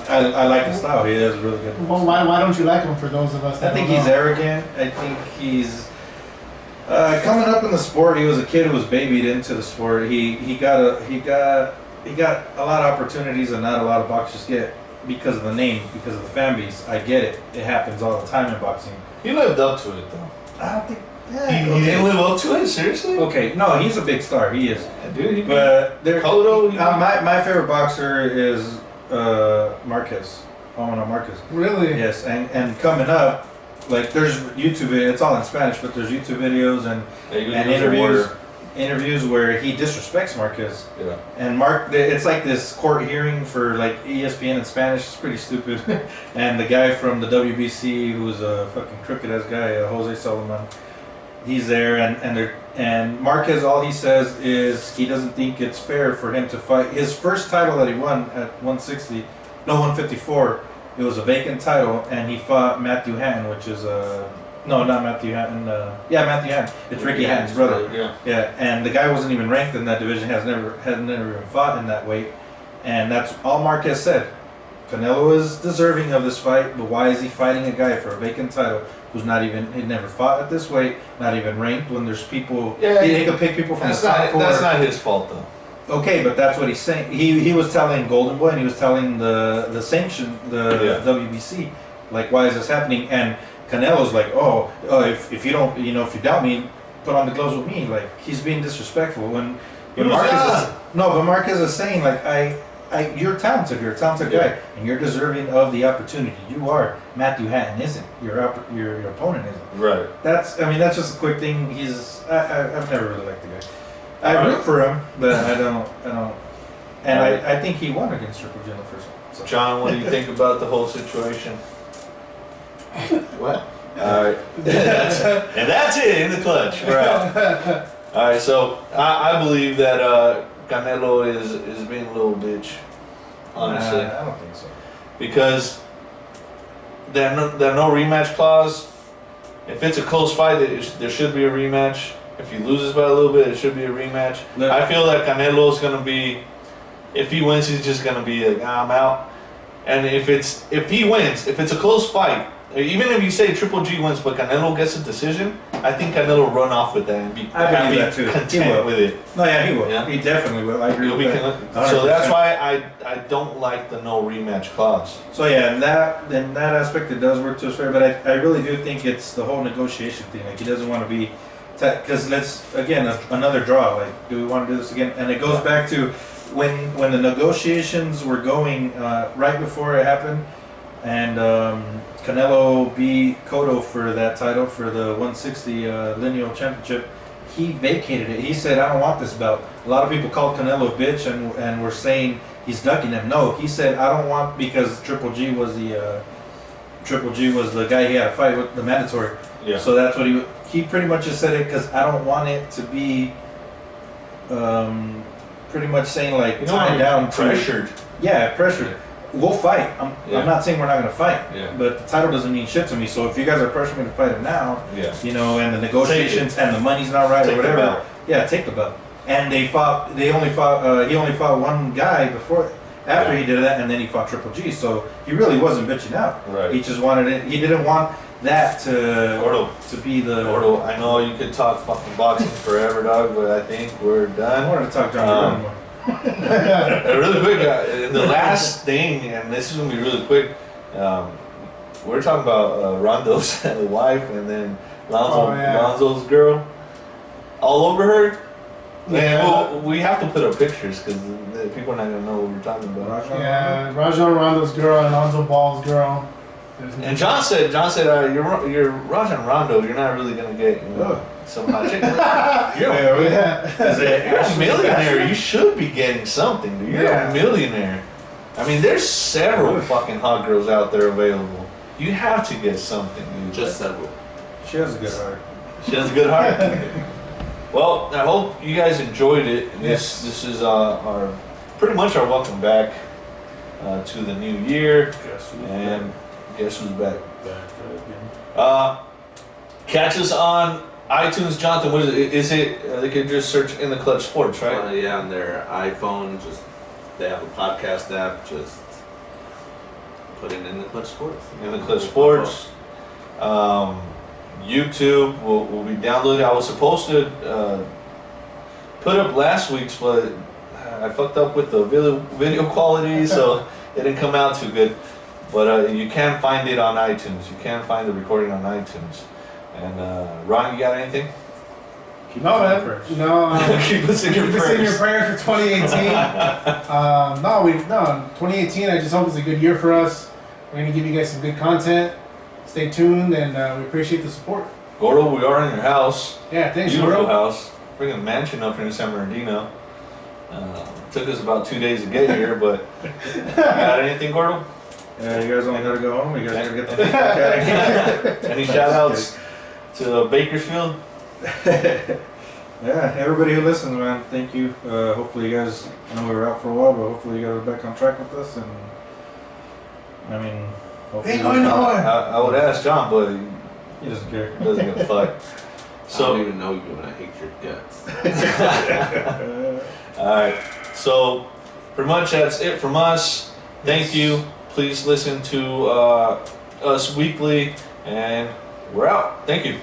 I like his style. He has really good. Well, why don't you like him? For those of us that I think don't he's know? arrogant. I think he's coming up in the sport. He was a kid who was babied into the sport. He got a lot of opportunities and not a lot of boxers get because of the name, because of the fan base. I get it. It happens all the time in boxing. He lived up to it though. I don't think. He didn't live up to it. Seriously? Okay, no, he's a big star. He is. Yeah, dude. But there, Cotto, my favorite boxer is Marquez. Omar Marquez. Really? Yes, and coming up, like there's YouTube videos. It's all in Spanish, but there's YouTube videos and interviews where he disrespects Marquez. Yeah. And it's like this court hearing for like ESPN in Spanish. It's pretty stupid. And the guy from the WBC, who's a fucking crooked ass guy, Jose Solomon, he's there, and Marquez, all he says is he doesn't think it's fair for him to fight his first title that he won at 154. It was a vacant title, and he fought Matthew Hatton, which is no, not Matthew Hatton. Matthew Hatton. It's Ricky Hatton's brother. Yeah. Yeah, and the guy wasn't even ranked in that division. Had never even fought in that weight, and that's all Marquez said. Canelo is deserving of this fight, but why is he fighting a guy for a vacant title who's he never fought at this weight, not even ranked? When there's people, he could pick people from the top four. That's not his fault though. Okay, but that's what he's saying. He was telling Golden Boy and he was telling the sanction, WBC, like, why is this happening? And Canelo's like, if you don't, if you doubt me, put on the gloves with me. Like, he's being disrespectful. When Marquez is saying, like, you're talented. You're a talented guy, and you're deserving of the opportunity. You are. Matthew Hatton isn't. Your opponent isn't. Right. That's just a quick thing. I've never really liked the guy. I root for him, but I don't. And I think he won against Triple G in the first one. So. John, what do you think about the whole situation? What? All right. And that's it in the clutch. We're out. All right. So I believe that Canelo is being a little bitch. Honestly, I don't think so. Because that no rematch clause. If it's a close fight, there should be a rematch. If he loses by a little bit, it should be a rematch. Look, I feel that Canelo's gonna be. If he wins, he's just gonna be like, I'm out. And if he wins, if it's a close fight, even if you say Triple G wins, but Canelo gets a decision, I think Canelo will run off with that and be content with it. No, yeah, he will. Yeah. He definitely will. I agree with that. So that's why I don't like the no rematch clause. So yeah, in that aspect, it does work to his favor. But I really do think it's the whole negotiation thing. Like, he doesn't want to be, because another draw. Like, do we want to do this again? And it goes back to when the negotiations were going right before it happened, and Canelo beat Cotto for that title for the 160 lineal championship. He vacated it. He said, "I don't want this belt." A lot of people called Canelo a bitch and were saying he's ducking him. No, he said, "I don't want," because Triple G was the guy he had to fight with, the mandatory. Yeah. So that's what he pretty much just said it because I don't want it to be pretty much saying like tied down, pressured. Yeah, pressured. We'll fight. I'm not saying we're not going to fight, but the title doesn't mean shit to me. So if you guys are pressuring me to fight it now, and the negotiations and the money's not right or whatever, take the belt. And he only fought one guy after he did that, and then he fought Triple G. So he really wasn't bitching out. Right. He just wanted it. He didn't want that to be the. Gordo, I know you could talk fucking boxing forever, dog, but I think we're done. I wanted to talk John more. Really quick, the last thing, and this is gonna be really quick. We're talking about Rondo's wife, and then Lonzo's girl, all over her. Yeah. Well, we have to put up pictures because people are not gonna know what we're talking about. Yeah, Rajon Rondo's girl and Lonzo Ball's girl. And John said, you're Rajon Rondo. You're not really gonna get some hot chick. You're a millionaire. You should be getting something, dude. You're a millionaire. I mean, there's several fucking hot girls out there available. You have to get something, dude. Just several. She has a good heart. She has a good heart. Well, I hope you guys enjoyed it. Yes. This is our pretty much our welcome back to the new year. And guess who's back? Catch us on iTunes, Jonathan. What is it? Is it they can just search In the Clutch Sports, right? Yeah, on their iPhone, just they have a podcast app. Just put it In the Clutch Sports. In the Clutch Sports. YouTube will be downloaded. I was supposed to put up last week's, but I fucked up with the video quality, so it didn't come out too good. But you can find it on iTunes. You can find the recording on iTunes. And Ron, you got anything? Keep No, us in man. prayers. No. Keep us in your Keep us in your prayers. prayers for 2018. No, 2018. I just hope it's a good year for us. We're gonna give you guys some good content. Stay tuned, and we appreciate the support. Gordo, we are in your house. Yeah, thanks, Beautiful bro. house. Freaking mansion up here in San Bernardino. Took us about 2 days to get here, but you got anything, Gordo? Yeah, you guys all gotta go home. You guys gotta get the fuck out of here. Any shout outs to Bakersfield? Yeah, everybody who listens, man, thank you. Hopefully you guys, I know we were out for a while, but hopefully you guys are back on track with us. And I mean, hopefully Ain't going nowhere. I would ask John, but he doesn't care. he doesn't give a fuck. I don't So, even know you, and I hate your guts. alright. So, pretty much that's it from us. Thank you. Please listen to us weekly, and we're out. Thank you.